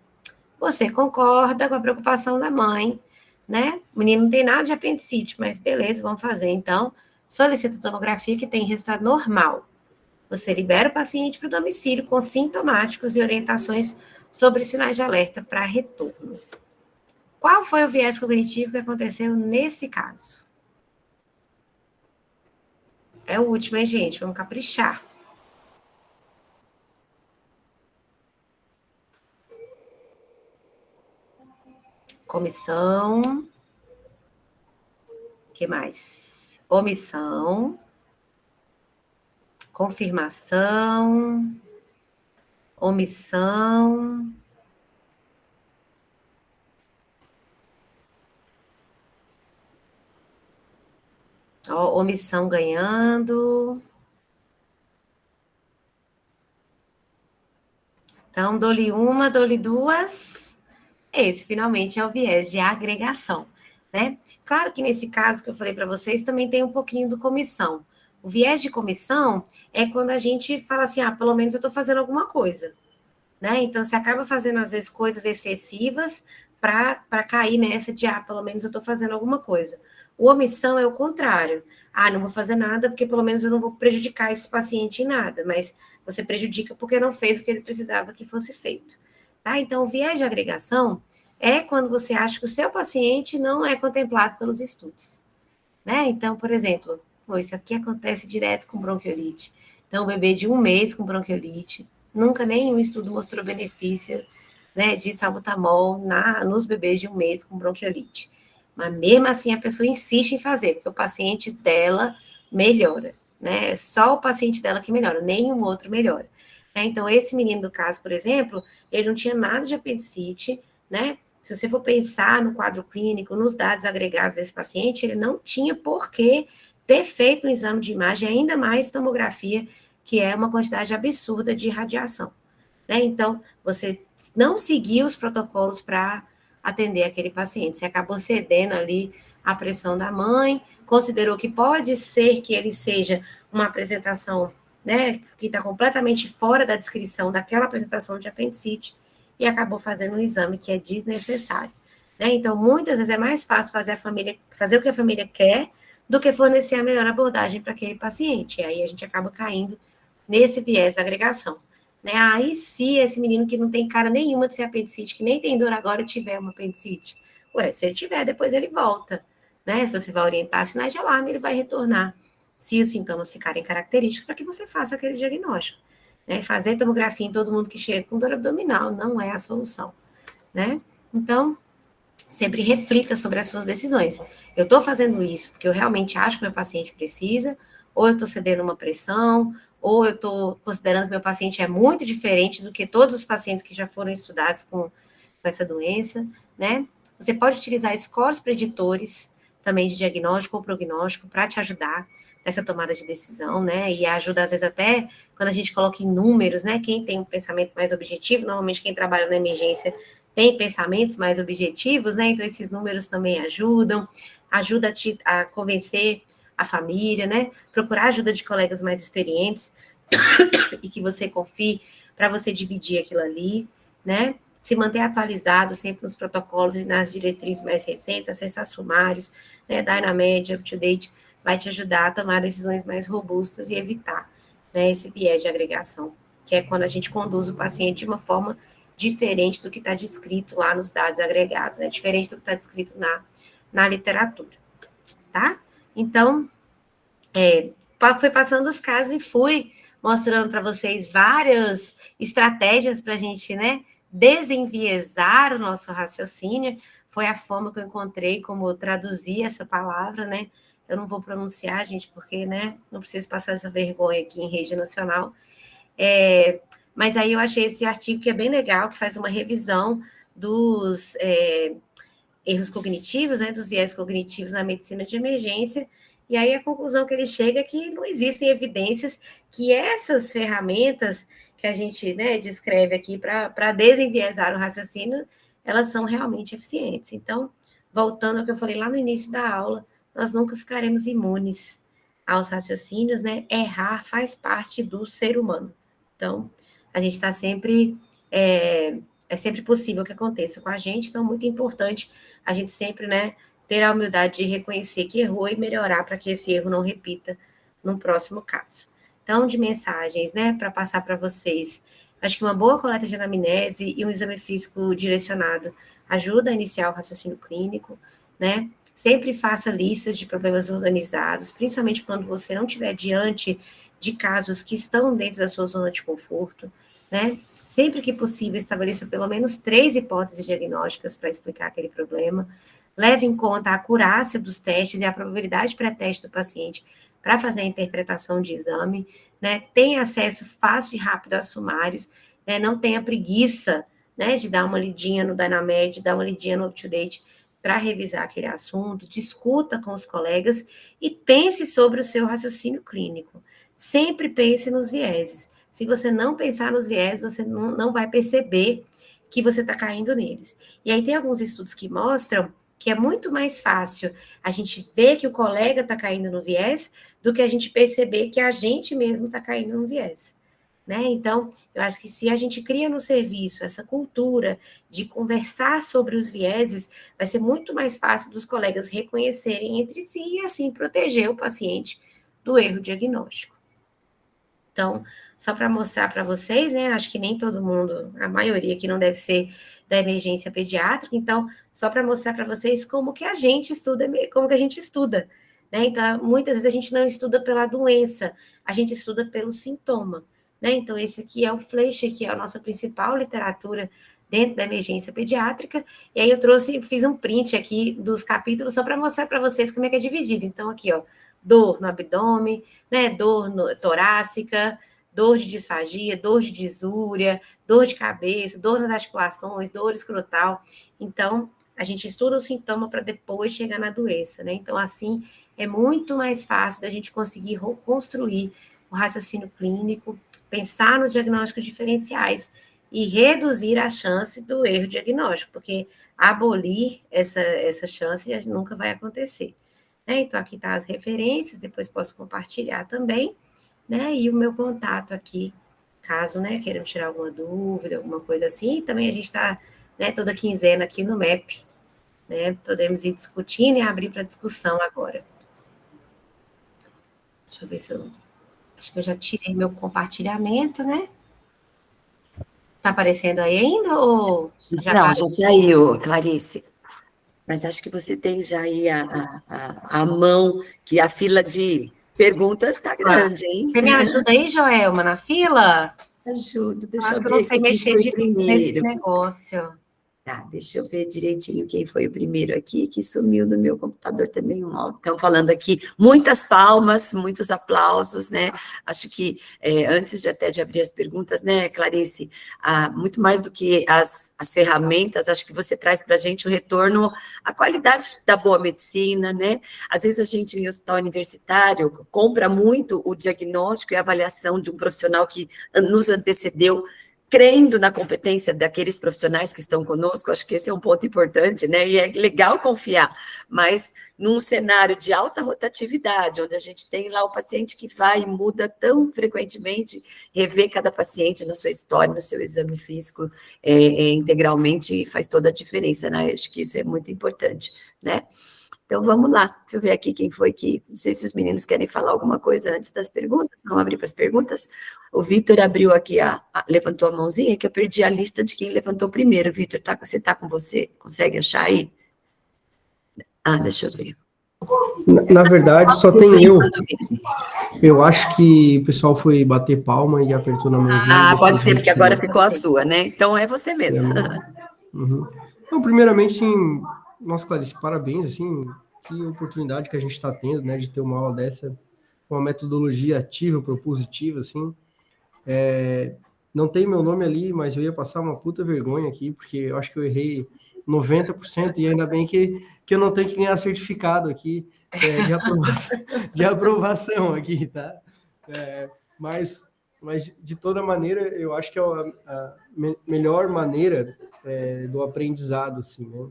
Você concorda com a preocupação da mãe, né? O menino não tem nada de apendicite, mas beleza, vamos fazer então. Solicita tomografia que tem resultado normal. Você libera o paciente para o domicílio com sintomáticos e orientações sobre sinais de alerta para retorno. Qual foi o viés cognitivo que aconteceu nesse caso? É o último, hein, gente? Vamos caprichar. Comissão. O que mais? Omissão. Confirmação. Omissão. Ó, omissão ganhando. Então, dou-lhe 1, dou-lhe 2. Esse, finalmente, é o viés de agregação, né? Claro que nesse caso que eu falei para vocês, também tem um pouquinho do comissão. O viés de comissão é quando a gente fala assim, pelo menos eu estou fazendo alguma coisa, né? Então, você acaba fazendo, às vezes, coisas excessivas para cair nessa de, pelo menos eu estou fazendo alguma coisa. O omissão é o contrário. Não vou fazer nada porque pelo menos eu não vou prejudicar esse paciente em nada, mas você prejudica porque não fez o que ele precisava que fosse feito. Tá? Então, o viés de agregação é quando você acha que o seu paciente não é contemplado pelos estudos. Né? Então, por exemplo, isso aqui acontece direto com bronquiolite. Então, o bebê de 1 mês com bronquiolite, nunca nenhum estudo mostrou benefício, né, de salbutamol nos bebês de 1 mês com bronquiolite. Mas mesmo assim a pessoa insiste em fazer, porque o paciente dela melhora, né? É só o paciente dela que melhora, nenhum outro melhora. Então, esse menino do caso, por exemplo, ele não tinha nada de apendicite, né? Se você for pensar no quadro clínico, nos dados agregados desse paciente, ele não tinha por que ter feito um exame de imagem, ainda mais tomografia, que é uma quantidade absurda de radiação. Né? Então, você não seguiu os protocolos para atender aquele paciente. Você acabou cedendo ali à pressão da mãe, considerou que pode ser que ele seja uma apresentação, né, que está completamente fora da descrição daquela apresentação de apendicite, e acabou fazendo um exame que é desnecessário. Né? Então, muitas vezes é mais fácil fazer o que a família quer do que fornecer a melhor abordagem para aquele paciente. E aí a gente acaba caindo nesse viés da agregação. Né? Aí, se esse menino que não tem cara nenhuma de ser apendicite, que nem tem dor agora, tiver uma apendicite, se ele tiver, depois ele volta. Né? Se você vai orientar sinais de alarme, ele vai retornar. Se os sintomas ficarem característicos, para que você faça aquele diagnóstico. Né? Fazer tomografia em todo mundo que chega com dor abdominal não é a solução. Né? Então, sempre reflita sobre as suas decisões. Eu estou fazendo isso porque eu realmente acho que meu paciente precisa, ou eu estou cedendo uma pressão, ou eu estou considerando que meu paciente é muito diferente do que todos os pacientes que já foram estudados com essa doença, né? Você pode utilizar scores preditores também de diagnóstico ou prognóstico para te ajudar nessa tomada de decisão, né? E ajuda, às vezes, até quando a gente coloca em números, né? Quem tem um pensamento mais objetivo, normalmente quem trabalha na emergência tem pensamentos mais objetivos, né? Então, esses números também ajudam, ajuda a convencer a família, né? Procurar ajuda de colegas mais experientes e que você confie para você dividir aquilo ali, né? Se manter atualizado sempre nos protocolos e nas diretrizes mais recentes, acessar sumários, né? Dynamed, UpToDate, vai te ajudar a tomar decisões mais robustas e evitar, né, esse viés de agregação, que é quando a gente conduz o paciente de uma forma diferente do que está descrito lá nos dados agregados, né? Diferente do que está descrito na literatura, tá? Então, foi passando os casos e fui mostrando para vocês várias estratégias para a gente, né, desenviesar o nosso raciocínio. Foi a forma que eu encontrei como traduzir essa palavra, né? Eu não vou pronunciar, gente, porque, né, não preciso passar essa vergonha aqui em rede nacional. Mas aí eu achei esse artigo que é bem legal, que faz uma revisão dos erros cognitivos, né, dos viés cognitivos na medicina de emergência, e aí a conclusão que ele chega é que não existem evidências que essas ferramentas que a gente, né, descreve aqui para desenviesar o raciocínio, elas são realmente eficientes. Então, voltando ao que eu falei lá no início da aula, nós nunca ficaremos imunes aos raciocínios, né? Errar faz parte do ser humano. Então, a gente está sempre... É sempre possível que aconteça com a gente, então é muito importante a gente sempre, né, ter a humildade de reconhecer que errou e melhorar para que esse erro não repita no próximo caso. Então, de mensagens, né, para passar para vocês, acho que uma boa coleta de anamnese e um exame físico direcionado ajuda a iniciar o raciocínio clínico, né? Sempre faça listas de problemas organizados, principalmente quando você não estiver diante de casos que estão dentro da sua zona de conforto, né? Sempre que possível, estabeleça pelo menos 3 hipóteses diagnósticas para explicar aquele problema. Leve em conta a acurácia dos testes e a probabilidade pré-teste do paciente para fazer a interpretação de exame. Né? Tenha acesso fácil e rápido a sumários. Né? Não tenha preguiça, né, de dar uma lidinha no Dynamed, dar uma lidinha no UpToDate para revisar aquele assunto. Discuta com os colegas e pense sobre o seu raciocínio clínico. Sempre pense nos vieses. Se você não pensar nos viés, você não vai perceber que você está caindo neles. E aí tem alguns estudos que mostram que é muito mais fácil a gente ver que o colega está caindo no viés do que a gente perceber que a gente mesmo está caindo no viés. Né? Então, eu acho que se a gente cria no serviço essa cultura de conversar sobre os vieses, vai ser muito mais fácil dos colegas reconhecerem entre si e, assim, proteger o paciente do erro diagnóstico. Então, só para mostrar para vocês, né? Acho que nem todo mundo, a maioria aqui não deve ser da emergência pediátrica, então, só para mostrar para vocês como que a gente estuda, né? Então, muitas vezes a gente não estuda pela doença, a gente estuda pelo sintoma. Né? Então, esse aqui é o Fleischer, que é a nossa principal literatura dentro da emergência pediátrica, e aí eu fiz um print aqui dos capítulos só para mostrar para vocês como é que é dividido. Então, aqui, ó, dor no abdômen, né? Dor torácica, dor de disfagia, dor de disúria, dor de cabeça, dor nas articulações, dor escrotal. Então, a gente estuda o sintoma para depois chegar na doença, né? Então, assim, é muito mais fácil da gente conseguir construir o raciocínio clínico, pensar nos diagnósticos diferenciais e reduzir a chance do erro diagnóstico, porque abolir essa chance nunca vai acontecer. Né? Então, aqui está as referências, depois posso compartilhar também, né? E o meu contato aqui, caso, né, queiram tirar alguma dúvida, alguma coisa assim. E também a gente está, né, toda quinzena aqui no MEP, né? Podemos ir discutindo e abrir para discussão agora. Deixa eu ver se eu... Acho que eu já tirei meu compartilhamento, né? Tá aparecendo aí ainda ou já Não, já saiu, Clarice. Mas acho que você tem já aí a mão, que a fila de perguntas está grande, hein? Você me ajuda aí, Joelma, na fila? Ajuda, deixa eu acho que ver. eu não sei quem mexer foi direito nesse primeiro. negócio. Tá, deixa eu ver direitinho quem foi o primeiro aqui, que sumiu no meu computador também um áudio. Estão falando aqui, muitas palmas, muitos aplausos, né? Acho que, antes de até de abrir as perguntas, né, Clarice, muito mais do que as ferramentas, acho que você traz para a gente o retorno à qualidade da boa medicina, né? Às vezes a gente, em hospital universitário, compra muito o diagnóstico e a avaliação de um profissional que nos antecedeu, crendo na competência daqueles profissionais que estão conosco. Acho que esse é um ponto importante, né? E é legal confiar, mas num cenário de alta rotatividade, onde a gente tem lá o paciente que vai e muda tão frequentemente, rever cada paciente na sua história, no seu exame físico, integralmente, faz toda a diferença, né? Acho que isso é muito importante, né? Então, vamos lá. Deixa eu ver aqui quem foi que... Não sei se os meninos querem falar alguma coisa antes das perguntas. Vamos abrir para as perguntas? O Vitor abriu aqui, levantou a mãozinha, que eu perdi a lista de quem levantou primeiro. Vitor, você está com você? Consegue achar aí? Deixa eu ver. Na verdade, só tem eu. Eu acho que o pessoal foi bater palma e apertou na mãozinha. Pode ser, porque agora ficou a sua, né? Então, é você mesmo. Uhum. Então, primeiramente, sim, nossa, Clarice, parabéns, assim, que oportunidade que a gente está tendo, né, de ter uma aula dessa, uma metodologia ativa, propositiva, assim. Não tem meu nome ali, mas eu ia passar uma puta vergonha aqui, porque eu acho que eu errei 90%, e ainda bem que eu não tenho que ganhar certificado aqui de aprovação aqui, tá? Mas de toda maneira, eu acho que é a melhor maneira do aprendizado, assim, né?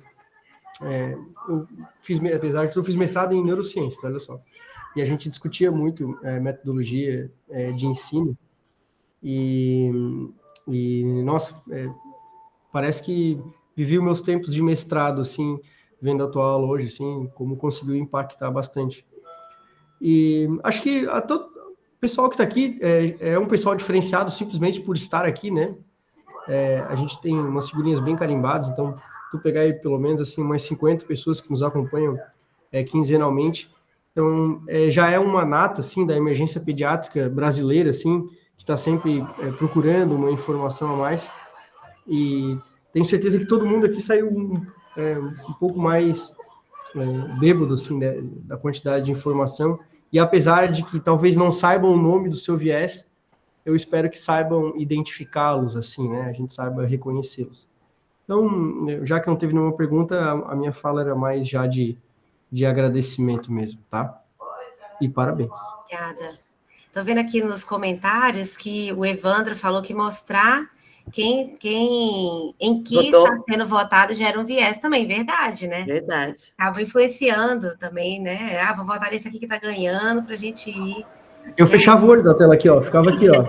Apesar de tudo, eu fiz mestrado em neurociência, olha só. E a gente discutia muito metodologia de ensino, e nossa, parece que vivi os meus tempos de mestrado, assim, vendo a tua aula hoje, assim, como conseguiu impactar bastante. E acho que todo o pessoal que está aqui é um pessoal diferenciado simplesmente por estar aqui, né? A gente tem umas figurinhas bem carimbadas, então, tu pegar aí pelo menos, assim, umas 50 pessoas que nos acompanham quinzenalmente, então, já é uma nata, assim, da emergência pediátrica brasileira, assim, que está sempre procurando uma informação a mais, e tenho certeza que todo mundo aqui saiu um pouco mais bêbado, assim, né, da quantidade de informação, e apesar de que talvez não saibam o nome do seu viés, eu espero que saibam identificá-los, assim, né, a gente saiba reconhecê-los. Então, já que não teve nenhuma pergunta, a minha fala era mais já de agradecimento mesmo, tá? E parabéns. Obrigada. Estou vendo aqui nos comentários que o Evandro falou que mostrar em que Votou. está sendo votado gera um viés também, verdade, né? Verdade. Acaba influenciando também, né? Vou votar nesse aqui que está ganhando para a gente ir. Eu fechava o olho da tela aqui, ó. Ficava aqui, ó.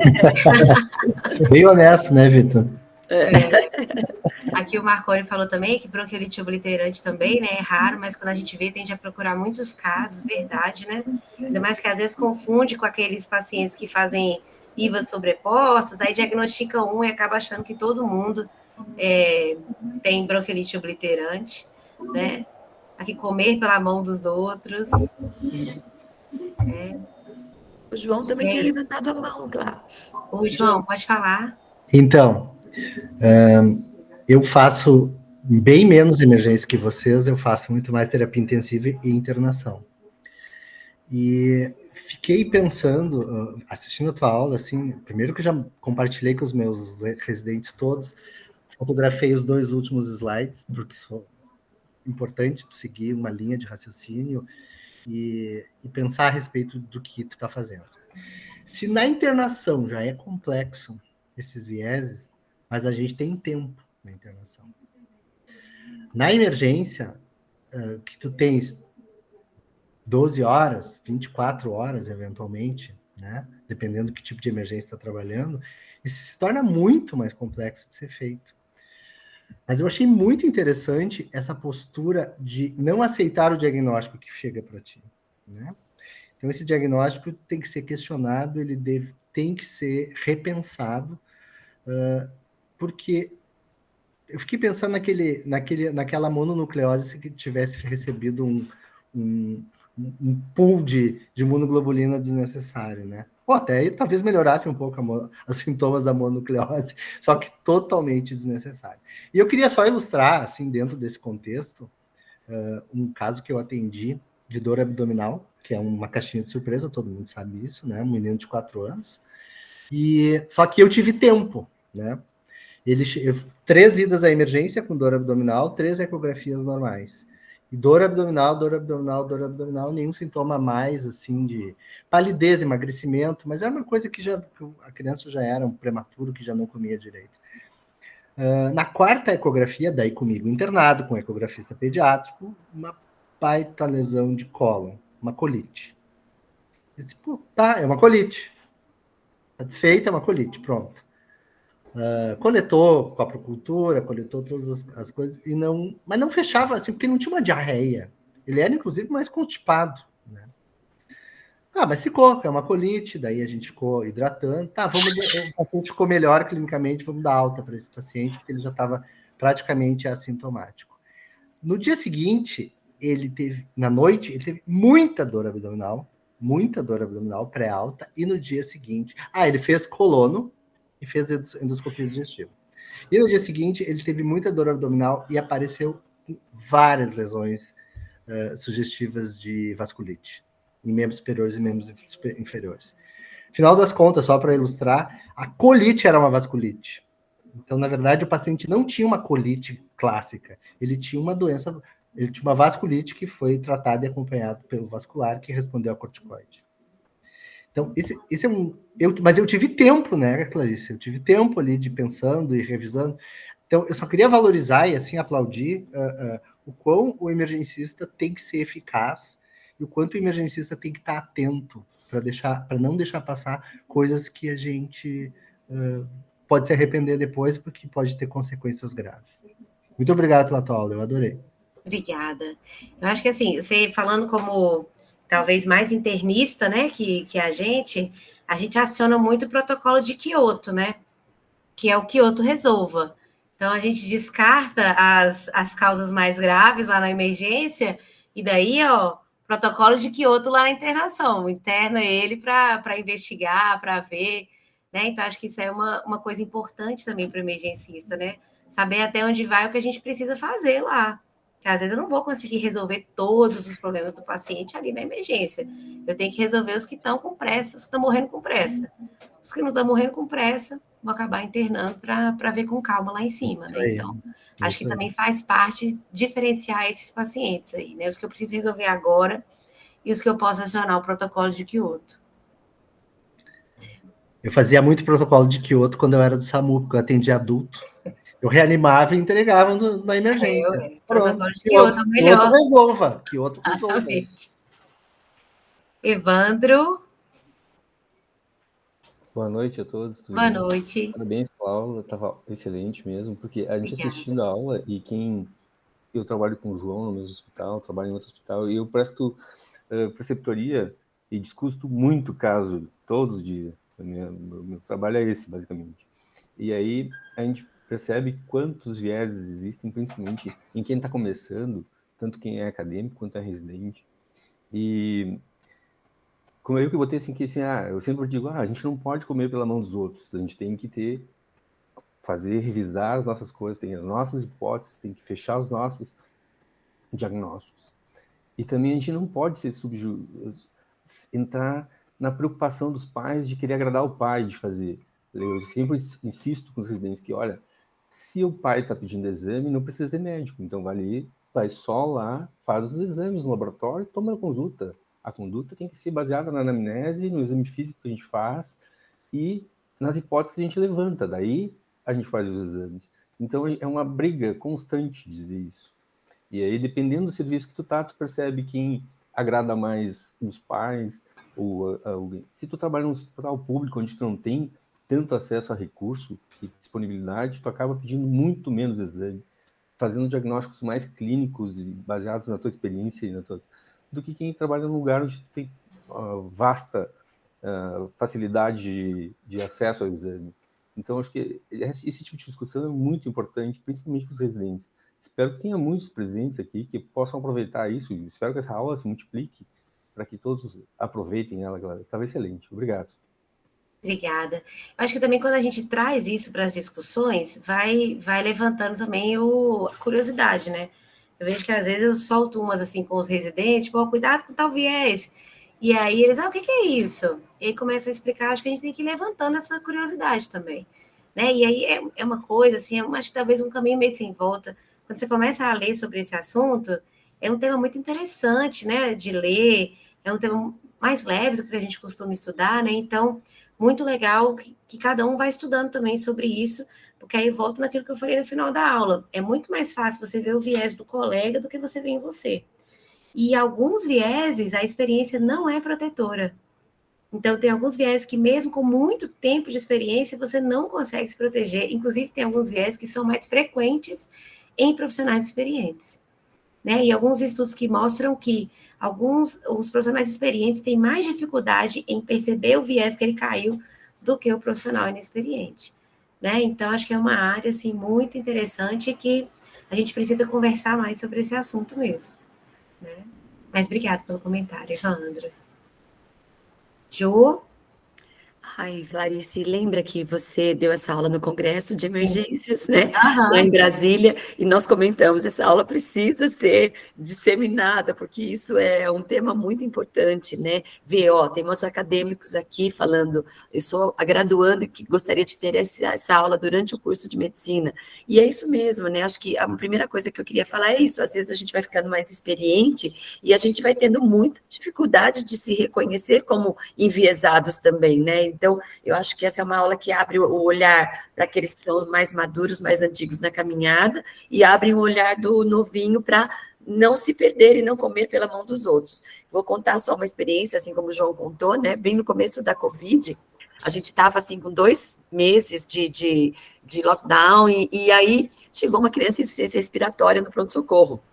Bem honesto, né, Vitor? Aqui o Marconi falou também que bronquiolite obliterante também, né? É raro, mas quando a gente vê, tende a procurar muitos casos, verdade, né? Ainda mais que às vezes confunde com aqueles pacientes que fazem IVAs sobrepostas, aí diagnostica um e acaba achando que todo mundo tem bronquiolite obliterante, né? Aqui comer pela mão dos outros. O João também tinha levantado a mão, claro. Oi, João, pode falar. Então, eu faço bem menos emergência que vocês, eu faço muito mais terapia intensiva e internação. E fiquei pensando, assistindo a tua aula, assim, primeiro que eu já compartilhei com os meus residentes todos, fotografei os 2 últimos slides, porque são importante tu seguir uma linha de raciocínio e pensar a respeito do que tu está fazendo. Se na internação já é complexo esses vieses, mas a gente tem tempo na internação. Na emergência, que tu tens 12 horas, 24 horas, eventualmente, né? Dependendo do que tipo de emergência está trabalhando, isso se torna muito mais complexo de ser feito. Mas eu achei muito interessante essa postura de não aceitar o diagnóstico que chega para ti, né? Então, esse diagnóstico tem que ser questionado, tem que ser repensado, porque eu fiquei pensando naquela mononucleose se que tivesse recebido um pool de imunoglobulina desnecessário, né? Ou até aí, talvez melhorasse um pouco os sintomas da mononucleose, só que totalmente desnecessário. E eu queria só ilustrar, assim, dentro desse contexto, um caso que eu atendi de dor abdominal, que é uma caixinha de surpresa, todo mundo sabe isso, né? Um menino de 4 anos. Só que eu tive tempo, né? 3 idas à emergência com dor abdominal, 3 ecografias normais. E dor abdominal, nenhum sintoma mais, assim, de palidez, emagrecimento, mas era uma coisa que a criança já era um prematuro, que já não comia direito. Na 4ª ecografia, daí comigo internado, com ecografista pediátrico, uma baita lesão de cólon, uma colite. Eu disse, pô, tá, é uma colite. Tá desfeita, é uma colite, pronto. Coletou coprocultura, coletou todas as coisas, mas não fechava, assim, porque não tinha uma diarreia. Ele era, inclusive, mais constipado, né? Mas ficou, é uma colite, daí a gente ficou hidratando. Tá, o paciente ficou melhor clinicamente, vamos dar alta para esse paciente, porque ele já estava praticamente assintomático. No dia seguinte, na noite, ele teve muita dor abdominal pré-alta, e no dia seguinte, ele fez colono e fez endoscopia digestiva. E no dia seguinte, ele teve muita dor abdominal e apareceu várias lesões sugestivas de vasculite, em membros superiores e membros inferiores. Final das contas, só para ilustrar, a colite era uma vasculite. Então, na verdade, o paciente não tinha uma colite clássica, ele tinha uma doença, ele tinha uma vasculite que foi tratada e acompanhada pelo vascular, que respondeu a corticoide. Então, esse é mas eu tive tempo, né, Clarice? Eu tive tempo ali de pensando e revisando. Então, eu só queria valorizar e, assim, aplaudir o quão o emergencista tem que ser eficaz e o quanto o emergencista tem que estar atento para não deixar passar coisas que a gente pode se arrepender depois, porque pode ter consequências graves. Muito obrigado pela tua aula, eu adorei. Obrigada. Eu acho que, assim, você falando como talvez mais internista, né, que a gente aciona muito o protocolo de Kyoto, né, que é o Kyoto Resolva. Então, a gente descarta as causas mais graves lá na emergência, e daí, protocolo de Kyoto lá na internação, interna ele para investigar, para ver, né, então acho que isso é uma coisa importante também para o emergencista, né, saber até onde vai o que a gente precisa fazer lá. Que às vezes eu não vou conseguir resolver todos os problemas do paciente ali na emergência. Eu tenho que resolver os que estão com pressa, os que estão morrendo com pressa. Os que não estão morrendo com pressa, vou acabar internando para ver com calma lá em cima, né? Então, acho que também faz parte diferenciar esses pacientes aí, né? Os que eu preciso resolver agora e os que eu posso acionar o protocolo de Kyoto. Eu fazia muito protocolo de Kyoto quando eu era do SAMU, porque eu atendia adulto. Eu reanimava e entregava na emergência. Pronto. Protocolo de Kyoto é o Que outro melhor. resolva. Que outro resolva. Exatamente. Evandro, Boa noite a todos, tudo boa bem? noite. Parabéns pela aula, estava excelente mesmo, porque a gente Obrigada. assistindo a aula, e eu trabalho com o João no mesmo hospital, trabalho em outro hospital, e eu presto preceptoria e discuto muito caso, todos os dias. Meu trabalho é esse, basicamente. E aí a gente percebe quantos vieses existem, principalmente em quem está começando, tanto quem é acadêmico quanto é residente. E como eu que botei assim, eu sempre digo, a gente não pode comer pela mão dos outros, a gente tem que revisar as nossas coisas, tem as nossas hipóteses, tem que fechar os nossos diagnósticos. E também a gente não pode entrar na preocupação dos pais de querer agradar o pai, de fazer. Eu sempre insisto com os residentes que, olha, se o pai está pedindo exame, não precisa ter médico, então vai só lá, faz os exames no laboratório, toma a conduta. A conduta tem que ser baseada na anamnese, no exame físico que a gente faz e nas hipóteses que a gente levanta. Daí a gente faz os exames. Então é uma briga constante dizer isso. E aí, dependendo do serviço que tu percebe quem agrada mais os pais ou alguém. Se tu trabalha num hospital público onde tu não tem tanto acesso a recurso e disponibilidade, tu acaba pedindo muito menos exame, fazendo diagnósticos mais clínicos e baseados na tua experiência e do que quem trabalha num lugar onde tu tem vasta facilidade de acesso ao exame. Então, acho que esse tipo de discussão é muito importante, principalmente para os residentes. Espero que tenha muitos presentes aqui que possam aproveitar isso e espero que essa aula se multiplique para que todos aproveitem ela, galera. Estava excelente. Obrigado. Obrigada. Eu acho que também quando a gente traz isso para as discussões, vai levantando também a curiosidade, né? Eu vejo que às vezes eu solto umas assim com os residentes, tipo, cuidado com tal viés. E aí eles, o que é isso? E aí começa a explicar, acho que a gente tem que ir levantando essa curiosidade também, né? E aí é uma coisa, assim, eu acho que talvez um caminho meio sem volta. Quando você começa a ler sobre esse assunto, é um tema muito interessante, né, de ler, é um tema mais leve do que a gente costuma estudar, né? Então, muito legal que cada um vai estudando também sobre isso, porque aí volta naquilo que eu falei no final da aula. É muito mais fácil você ver o viés do colega do que você vê em você. E alguns vieses, a experiência não é protetora. Então, tem alguns viés que, mesmo com muito tempo de experiência, você não consegue se proteger. Inclusive, tem alguns viés que são mais frequentes em profissionais experientes. Né? E alguns estudos que mostram que os profissionais experientes têm mais dificuldade em perceber o viés que ele caiu do que o profissional inexperiente. Né? Então, acho que é uma área assim, muito interessante e que a gente precisa conversar mais sobre esse assunto mesmo. Né? Mas obrigada pelo comentário, Sandra. Jo? Ai, Clarice, lembra que você deu essa aula no Congresso de Emergências, né? Aham. Lá em Brasília, e nós comentamos, essa aula precisa ser disseminada, porque isso é um tema muito importante, né? Tem muitos acadêmicos aqui falando, eu sou a graduanda que gostaria de ter essa aula durante o curso de medicina, e é isso mesmo, né? Acho que a primeira coisa que eu queria falar é isso, às vezes a gente vai ficando mais experiente, e a gente vai tendo muita dificuldade de se reconhecer como enviesados também, né? Então, eu acho que essa é uma aula que abre o olhar para aqueles que são mais maduros, mais antigos na caminhada, e abre o olhar do novinho para não se perder e não comer pela mão dos outros. Vou contar só uma experiência, assim como o João contou, né? Bem no começo da Covid, a gente estava assim com 2 meses de lockdown, e aí chegou uma criança em insuficiência respiratória no pronto-socorro.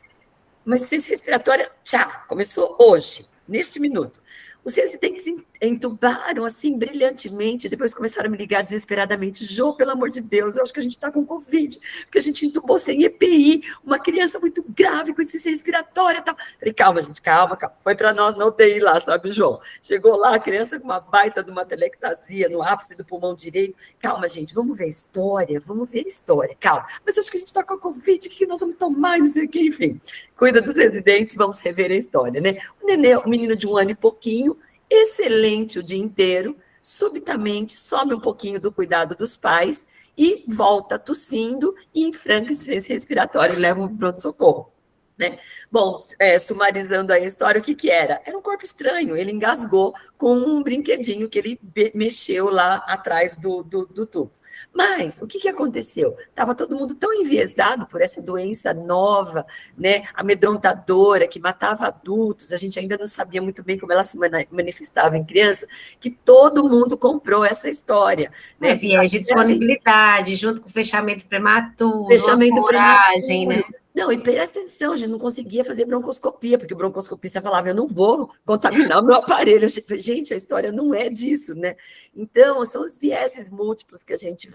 Uma insuficiência respiratória, tchau, começou hoje, neste minuto. Os residentes entubaram assim brilhantemente, depois começaram a me ligar desesperadamente. Jô, pelo amor de Deus, eu acho que a gente está com Covid, porque a gente entubou sem EPI, uma criança muito grave com insuficiência respiratória e tal. Falei, calma, gente, calma. Foi para nós na UTI lá, sabe, João? Chegou lá, a criança com uma baita de uma telectasia no ápice do pulmão direito. Calma, gente, vamos ver a história, calma. Mas acho que a gente está com Covid, o que nós vamos tomar, não sei o que, enfim. Cuida dos residentes, vamos rever a história, né? O nenê, um menino de 1 ano e pouquinho, excelente o dia inteiro, subitamente some um pouquinho do cuidado dos pais e volta tossindo e enfrenta insuficiência respiratória e leva um pronto-socorro. né? Bom, sumarizando aí a história, o que que era? Era um corpo estranho, ele engasgou com um brinquedinho que ele mexeu lá atrás do tubo. Mas, o que que aconteceu? Estava todo mundo tão enviesado por essa doença nova, né, amedrontadora, que matava adultos, a gente ainda não sabia muito bem como ela se manifestava em criança, que todo mundo comprou essa história, né? Viés de disponibilidade, junto com fechamento prematuro, Fechamento coragem, né? Não, e presta atenção, a gente não conseguia fazer broncoscopia, porque o broncoscopista falava, eu não vou contaminar o meu aparelho. Gente, a história não é disso, né? Então, são os vieses múltiplos que a gente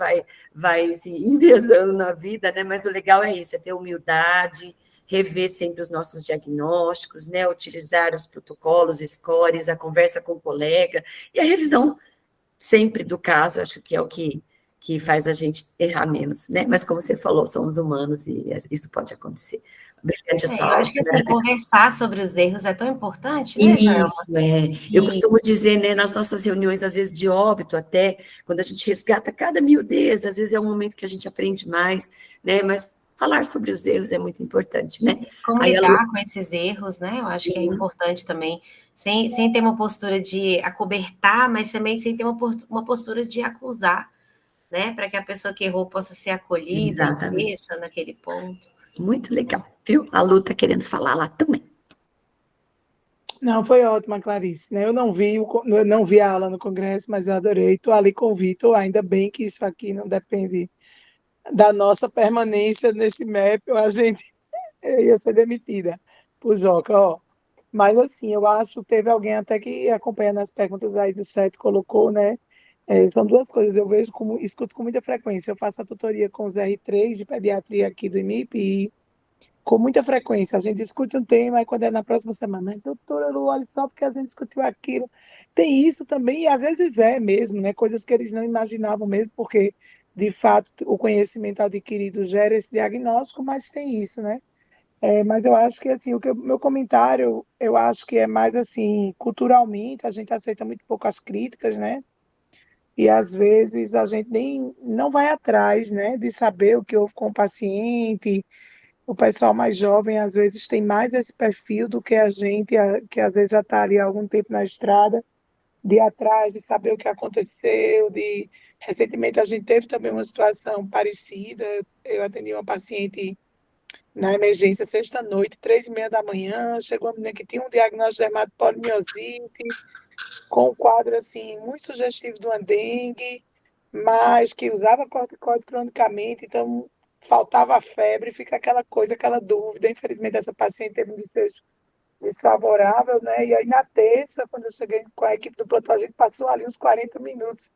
vai se enviesando na vida, né? Mas o legal é isso, é ter humildade, rever sempre os nossos diagnósticos, né? Utilizar os protocolos, scores, a conversa com o colega, e a revisão sempre do caso, acho que é o que faz a gente errar menos, né? Mas como você falou, somos humanos e isso pode acontecer. Brilhante a sua Eu aula, acho que assim, né? conversar sobre os erros é tão importante, né, Joelma? Isso, Eu costumo dizer, né, nas nossas reuniões, às vezes de óbito até, quando a gente resgata cada miudez, às vezes é um momento que a gente aprende mais, né? Mas falar sobre os erros é muito importante, né? Como Aí lidar com esses erros, né? Eu acho que é Sim. importante também, sem ter uma postura de acobertar, mas também sem ter uma postura de acusar, né? Para que a pessoa que errou possa ser acolhida e Exatamente. cresça naquele ponto. Muito legal, viu? A Lu tá querendo falar lá também. Não, foi ótima, Clarice, né? Eu não vi a aula no congresso, mas eu adorei. Estou ali com o Vitor, ainda bem que isso aqui não depende da nossa permanência nesse MEP, ou a gente eu ia ser demitida por Joca, ó. Mas assim, eu acho que teve alguém até que acompanhando as perguntas aí do chat colocou, né? São duas coisas, eu vejo escuto com muita frequência. Eu faço a tutoria com os R3 de pediatria aqui do IMIP e com muita frequência a gente discute um tema e quando é na próxima semana, doutora Lu, olha só porque a gente discutiu aquilo. Tem isso também, e às vezes é mesmo, né? Coisas que eles não imaginavam mesmo, porque de fato o conhecimento adquirido gera esse diagnóstico, mas tem isso, né? Mas eu acho que assim, meu comentário, eu acho que é mais assim, culturalmente, a gente aceita muito pouco as críticas, né? E às vezes a gente nem não vai atrás, né, de saber o que houve com o paciente. O pessoal mais jovem às vezes tem mais esse perfil do que a gente, que às vezes já está ali há algum tempo na estrada, de ir atrás, de saber o que aconteceu, de recentemente a gente teve também uma situação parecida. Eu atendi uma paciente na emergência sexta-noite, 3h30 da manhã, chegou uma menina que tinha um diagnóstico de dermatopolimiosite, com um quadro assim muito sugestivo de uma dengue, mas que usava corticoide cronicamente, então faltava febre, fica aquela coisa, aquela dúvida. Infelizmente, essa paciente teve um desfecho desfavorável, né? E aí, na terça, quando eu cheguei com a equipe do plantão, a gente passou ali uns 40 minutos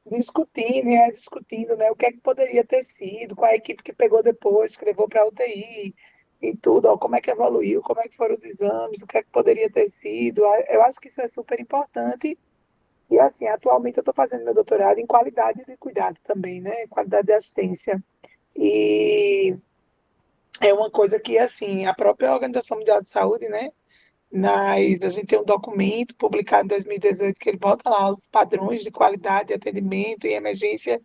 discutindo, né, o que é que poderia ter sido, com a equipe que pegou depois, que levou para a UTI e tudo, ó, como é que evoluiu, como é que foram os exames, o que é que poderia ter sido. Eu acho que isso é super importante. E, assim, atualmente eu estou fazendo meu doutorado em qualidade de cuidado também, né, qualidade de assistência. E é uma coisa que, assim, a própria Organização Mundial de Saúde, né, a gente tem um documento publicado em 2018 que ele bota lá os padrões de qualidade de atendimento em emergência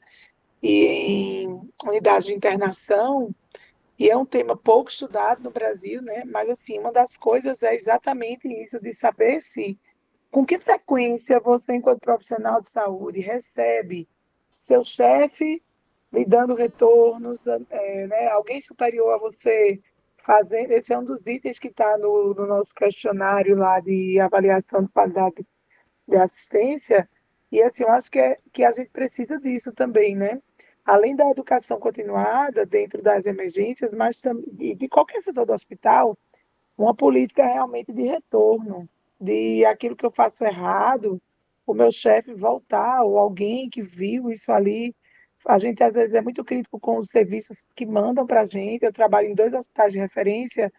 e em unidade de internação, e é um tema pouco estudado no Brasil, né? Mas, assim, uma das coisas é exatamente isso, de saber se, com que frequência você, enquanto profissional de saúde, recebe seu chefe lhe dando retornos, né? Alguém superior a você fazendo. Esse é um dos itens que está no nosso questionário lá de avaliação de qualidade de assistência. E assim, eu acho que a gente precisa disso também, né? Além da educação continuada dentro das emergências, mas também de qualquer setor do hospital, uma política realmente de retorno, de aquilo que eu faço errado, o meu chefe voltar, ou alguém que viu isso ali. A gente, às vezes, é muito crítico com os serviços que mandam para a gente. Eu trabalho em 2 hospitais de referência,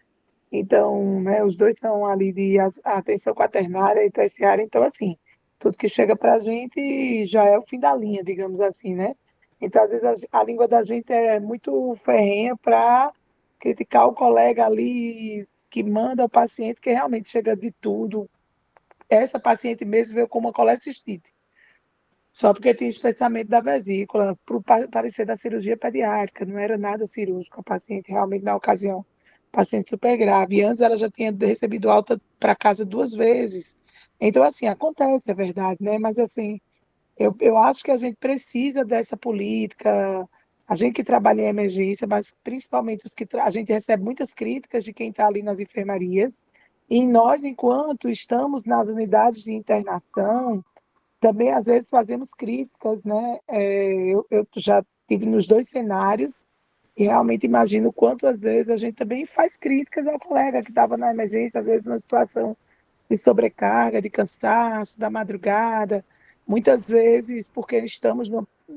então, né, os dois são ali de atenção quaternária e terciária. Então, assim, tudo que chega para a gente já é o fim da linha, digamos assim, né? Então, às vezes, a língua da gente é muito ferrenha para criticar o colega ali que manda o paciente, que realmente chega de tudo. Essa paciente mesmo veio com uma colecistite, só porque tinha espessamento da vesícula, para parecer da cirurgia pediátrica, não era nada cirúrgico, a paciente realmente na ocasião paciente super grave. E antes ela já tinha recebido alta para casa 2 vezes. Então, assim, acontece, é verdade, né? Mas, assim, eu acho que a gente precisa dessa política, a gente que trabalha em emergência, mas principalmente a gente recebe muitas críticas de quem está ali nas enfermarias, e nós, enquanto estamos nas unidades de internação, também às vezes fazemos críticas, né? Eu já tive nos dois cenários e realmente imagino quanto às vezes a gente também faz críticas ao colega que estava na emergência, às vezes numa situação de sobrecarga, de cansaço, da madrugada, muitas vezes porque estamos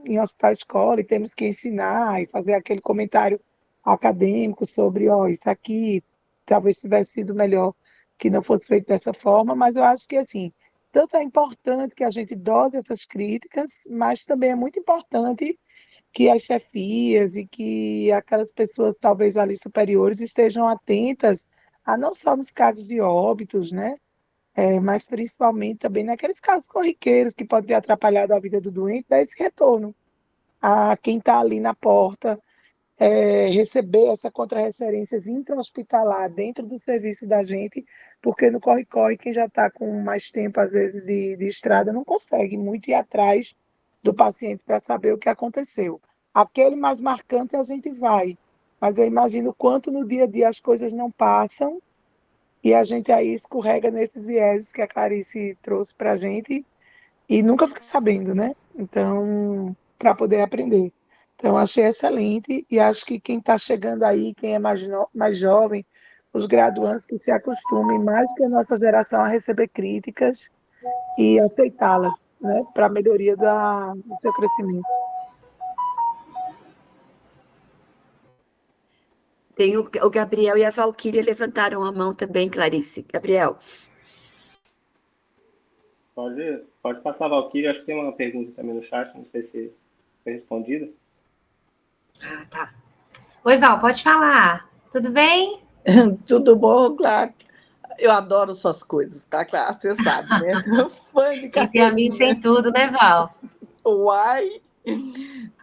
em hospital escola e temos que ensinar e fazer aquele comentário acadêmico sobre, ó, isso aqui talvez tivesse sido melhor que não fosse feito dessa forma, mas eu acho que, assim, tanto é importante que a gente dose essas críticas, mas também é muito importante que as chefias e que aquelas pessoas talvez ali superiores estejam atentas a não só nos casos de óbitos, né? Mas principalmente também naqueles casos corriqueiros que podem ter atrapalhado a vida do doente, dar esse retorno a quem está ali na porta, receber essa contrarreferência intra-hospitalar dentro do serviço da gente, porque no corre-corre, quem já está com mais tempo, às vezes, de estrada, não consegue muito ir atrás do paciente para saber o que aconteceu. Aquele mais marcante a gente vai, mas eu imagino quanto no dia a dia as coisas não passam e a gente aí escorrega nesses vieses que a Clarice trouxe para a gente e nunca fica sabendo, né? Então, para poder aprender. Então, achei excelente e acho que quem está chegando aí, quem é mais jovem, os graduandos que se acostumem mais que a nossa geração a receber críticas e aceitá-las, né? Para a melhoria do seu crescimento. Tem o Gabriel e a Valquíria levantaram a mão também, Clarice. Gabriel. Pode passar, Valquíria. Acho que tem uma pergunta também no chat, não sei se foi respondida. Ah, tá. Oi, Val, pode falar. Tudo bem? Tudo bom, claro. Eu adoro suas coisas, tá, claro? Você sabe, né? Fã de Quem tem amigo carteirinha. sem tudo, né, Val? Uai!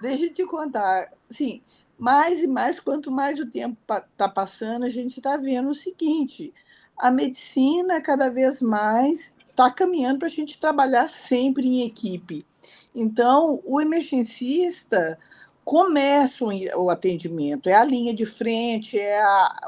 Deixa eu te contar. Sim, mais e mais, quanto mais o tempo está passando, a gente está vendo o seguinte: a medicina cada vez mais está caminhando para a gente trabalhar sempre em equipe. Então, o emergencista começa o atendimento, é a linha de frente,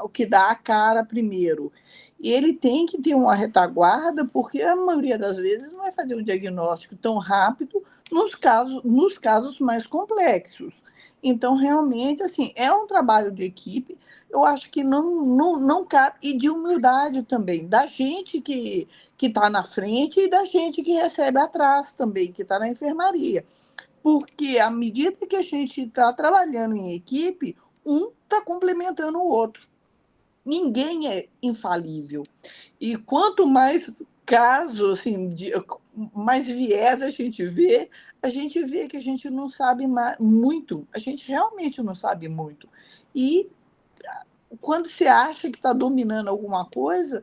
o que dá a cara primeiro. E ele tem que ter uma retaguarda, porque a maioria das vezes não vai fazer um diagnóstico tão rápido nos casos mais complexos. Então, realmente, assim, é um trabalho de equipe, eu acho que não cabe, e de humildade também, da gente que está na frente e da gente que recebe atrás também, que está na enfermaria. Porque à medida que a gente está trabalhando em equipe, um está complementando o outro. Ninguém é infalível. E quanto mais casos, assim, mais viés a gente vê que a gente não sabe muito. A gente realmente não sabe muito. E quando você acha que está dominando alguma coisa,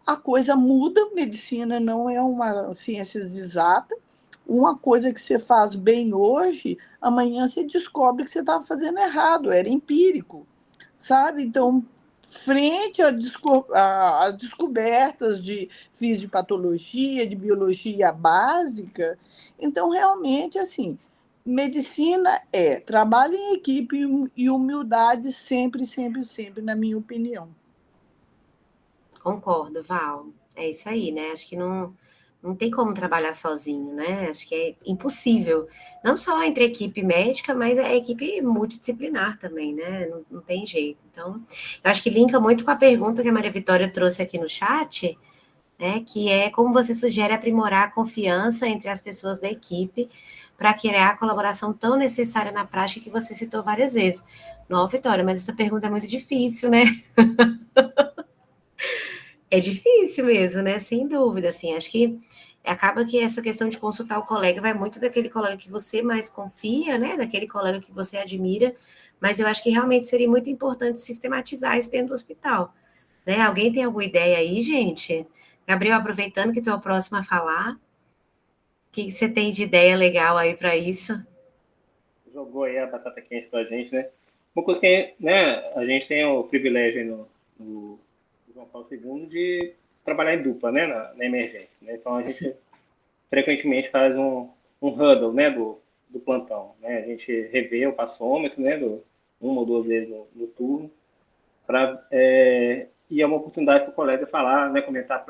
a coisa muda. Medicina não é uma ciência exata. Uma coisa que você faz bem hoje, amanhã você descobre que você estava fazendo errado, era empírico, sabe? Então, frente a descobertas de fisiopatologia, de biologia básica, então, realmente, assim, medicina é trabalho em equipe e humildade sempre, sempre, sempre, na minha opinião. Concordo, Val. É isso aí, né? Acho que não tem como trabalhar sozinho, né? Acho que é impossível. Não só entre equipe médica, mas a equipe multidisciplinar também, né? Não tem jeito. Então, eu acho que linka muito com a pergunta que a Maria Vitória trouxe aqui no chat, né? Que é como você sugere aprimorar a confiança entre as pessoas da equipe para criar a colaboração tão necessária na prática que você citou várias vezes. Não, Vitória, mas essa pergunta é muito difícil, né? É difícil mesmo, né? Sem dúvida, assim, acho que acaba que essa questão de consultar o colega vai muito daquele colega que você mais confia, né? Daquele colega que você admira, mas eu acho que realmente seria muito importante sistematizar isso dentro do hospital, né? Alguém tem alguma ideia aí, gente? Gabriel, aproveitando que tu é o próximo a falar, o que você tem de ideia legal aí para isso? Jogou aí a batata quente pra gente, né? Uma coisa que, né, a gente tem o privilégio o João Paulo II de trabalhar em dupla, né, na emergência, né? Então a gente frequentemente faz um huddle, né, do plantão, né? A gente revê o passômetro, né, uma ou duas vezes no turno, e é uma oportunidade para o colega falar, né, comentar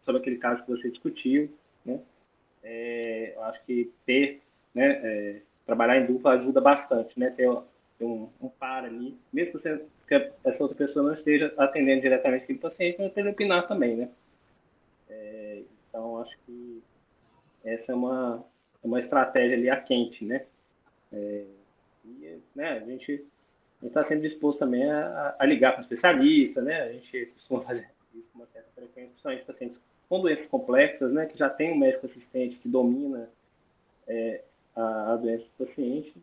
sobre aquele caso que você discutiu, né? Eu acho que né, trabalhar em dupla ajuda bastante, né? Ter um par ali, mesmo que essa outra pessoa não esteja atendendo diretamente aquele paciente, mas ele opinar também, né? Então, acho que essa é uma estratégia ali a quente, né? Né, a gente está sempre disposto também a ligar para um especialista, né? A gente costuma fazer isso com uma certa frequência, principalmente pacientes com doenças complexas, né? Que já tem um médico assistente que domina a doença do paciente.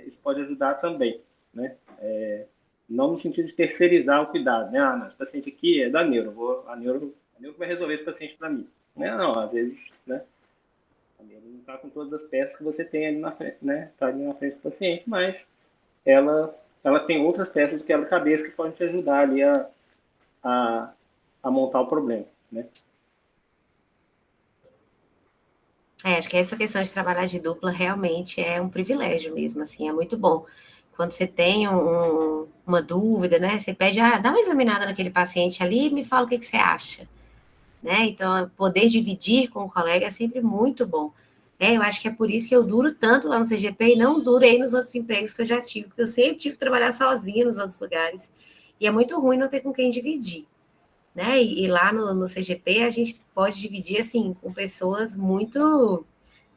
Isso pode ajudar também, né? Não no sentido de terceirizar o cuidado, né? Esse paciente aqui é da neuro, a neuro vai resolver esse paciente para mim. Não, às vezes, né? A neuro não está com todas as peças que você tem ali na frente, né? Está ali na frente do paciente, mas ela tem outras peças do quebra-cabeça que podem te ajudar ali a montar o problema, né? Acho que essa questão de trabalhar de dupla realmente é um privilégio mesmo, assim, é muito bom. Quando você tem uma dúvida, né, você pede, dá uma examinada naquele paciente ali e me fala o que você acha, né? Então, poder dividir com o colega é sempre muito bom. Eu acho que é por isso que eu duro tanto lá no CGP e não durei nos outros empregos que eu já tive, porque eu sempre tive que trabalhar sozinha nos outros lugares, e é muito ruim não ter com quem dividir, né? E lá no CGP a gente pode dividir, assim, com pessoas muito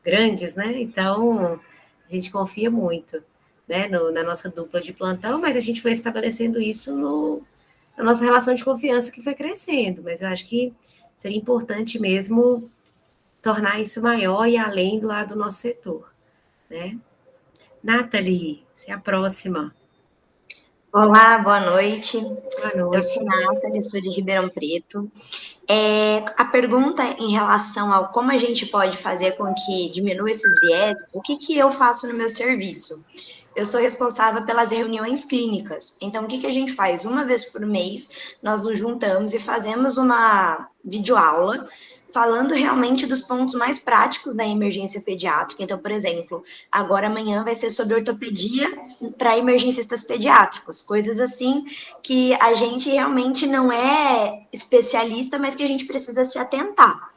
grandes, né? Então, a gente confia muito, né, na nossa dupla de plantão, mas a gente foi estabelecendo isso na nossa relação de confiança que foi crescendo, mas eu acho que seria importante mesmo tornar isso maior e além do nosso setor, né? Nathalie, você é a próxima. Olá, boa noite. Boa noite. Eu sou Nathalie, sou de Ribeirão Preto. A pergunta em relação ao como a gente pode fazer com que diminua esses vieses, o que eu faço no meu serviço? Eu sou responsável pelas reuniões clínicas. Então, o que a gente faz? Uma vez por mês, nós nos juntamos e fazemos uma videoaula falando realmente dos pontos mais práticos da emergência pediátrica. Então, por exemplo, agora amanhã vai ser sobre ortopedia para emergencistas pediátricos, coisas assim que a gente realmente não é especialista, mas que a gente precisa se atentar.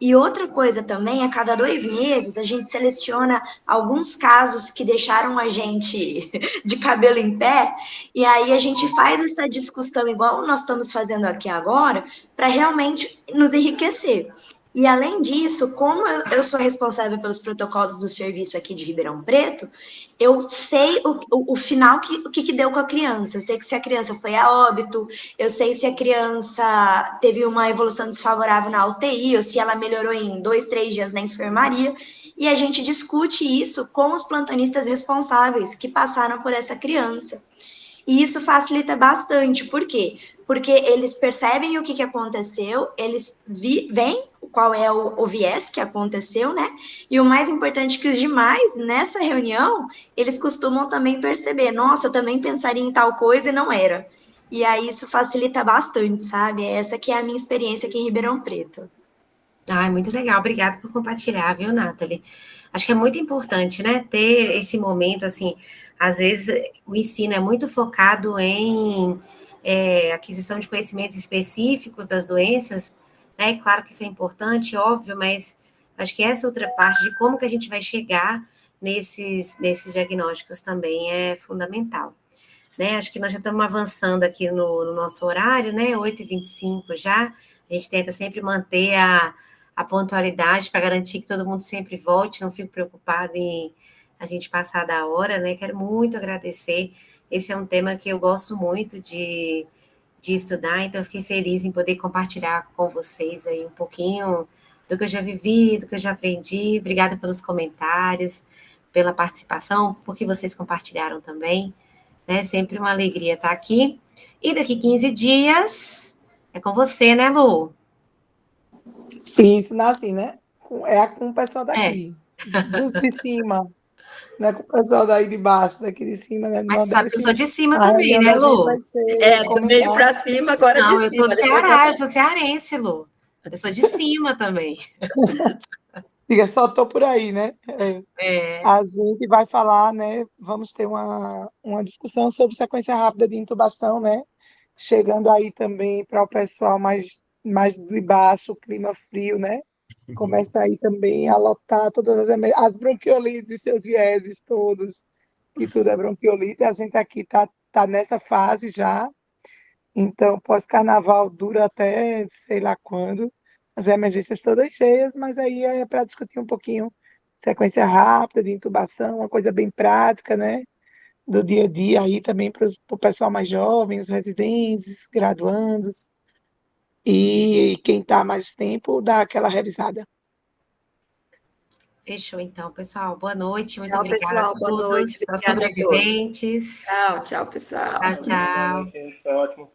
E outra coisa também, a cada 2 meses, a gente seleciona alguns casos que deixaram a gente de cabelo em pé, e aí a gente faz essa discussão, igual nós estamos fazendo aqui agora, para realmente nos enriquecer. E, além disso, como eu sou responsável pelos protocolos do serviço aqui de Ribeirão Preto, eu sei o final, o que deu com a criança. Eu sei que se a criança foi a óbito, eu sei se a criança teve uma evolução desfavorável na UTI, ou se ela melhorou em 2, 3 dias na enfermaria. E a gente discute isso com os plantonistas responsáveis que passaram por essa criança. E isso facilita bastante. Por quê? Porque eles percebem o que aconteceu, eles veem qual é o viés que aconteceu, né? E o mais importante é que os demais, nessa reunião, eles costumam também perceber, nossa, eu também pensaria em tal coisa e não era. E aí isso facilita bastante, sabe? Essa que é a minha experiência aqui em Ribeirão Preto. Muito legal. Obrigada por compartilhar, viu, Nathalie? Acho que é muito importante, né, ter esse momento, assim, às vezes o ensino é muito focado em aquisição de conhecimentos específicos das doenças, né, e claro que isso é importante, óbvio, mas acho que essa outra parte de como que a gente vai chegar nesses diagnósticos também é fundamental, né? Acho que nós já estamos avançando aqui no nosso horário, né, 8h25 já, a gente tenta sempre manter a pontualidade para garantir que todo mundo sempre volte, não fico preocupada em a gente passar da hora, né? Quero muito agradecer. Esse é um tema que eu gosto muito de estudar, então eu fiquei feliz em poder compartilhar com vocês aí um pouquinho do que eu já vivi, do que eu já aprendi. Obrigada pelos comentários, pela participação, por que vocês compartilharam também, né? Sempre uma alegria estar aqui. E daqui 15 dias é com você, né, Lu? Isso, assim, né? É com o pessoal daqui, de cima. Não é com o pessoal daí de baixo, daqui de cima, né? Do Mas sabe que eu Nordeste. sou de cima A também, reunião né, da gente Lu? vai ser Do meio comentar. para cima, agora Não, de eu sou cima. do Depois Ceará, eu sou cearense, Lu. Eu sou de cima também. Diga, só tô por aí, né? É, A gente vai falar, né? Vamos ter uma discussão sobre sequência rápida de intubação, né? Chegando aí também para o pessoal mais de baixo, clima frio, né? Começa aí também a lotar todas as bronquiolites e seus vieses todos, que tudo é bronquiolite. A gente aqui tá nessa fase já, então pós-carnaval dura até sei lá quando, as emergências todas cheias, mas aí é para discutir um pouquinho sequência rápida de intubação, uma coisa bem prática, né? Do dia a dia aí também para o pessoal mais jovem, os residentes, graduandos, e quem está mais tempo dá aquela revisada. fechou então, pessoal. Boa noite, muito Tchau, obrigada a pessoal. Boa todos, noite. aos Obrigada a todos. sobreviventes. Tchau, tchau, pessoal. Tchau, Boa tchau. noite, foi ótimo.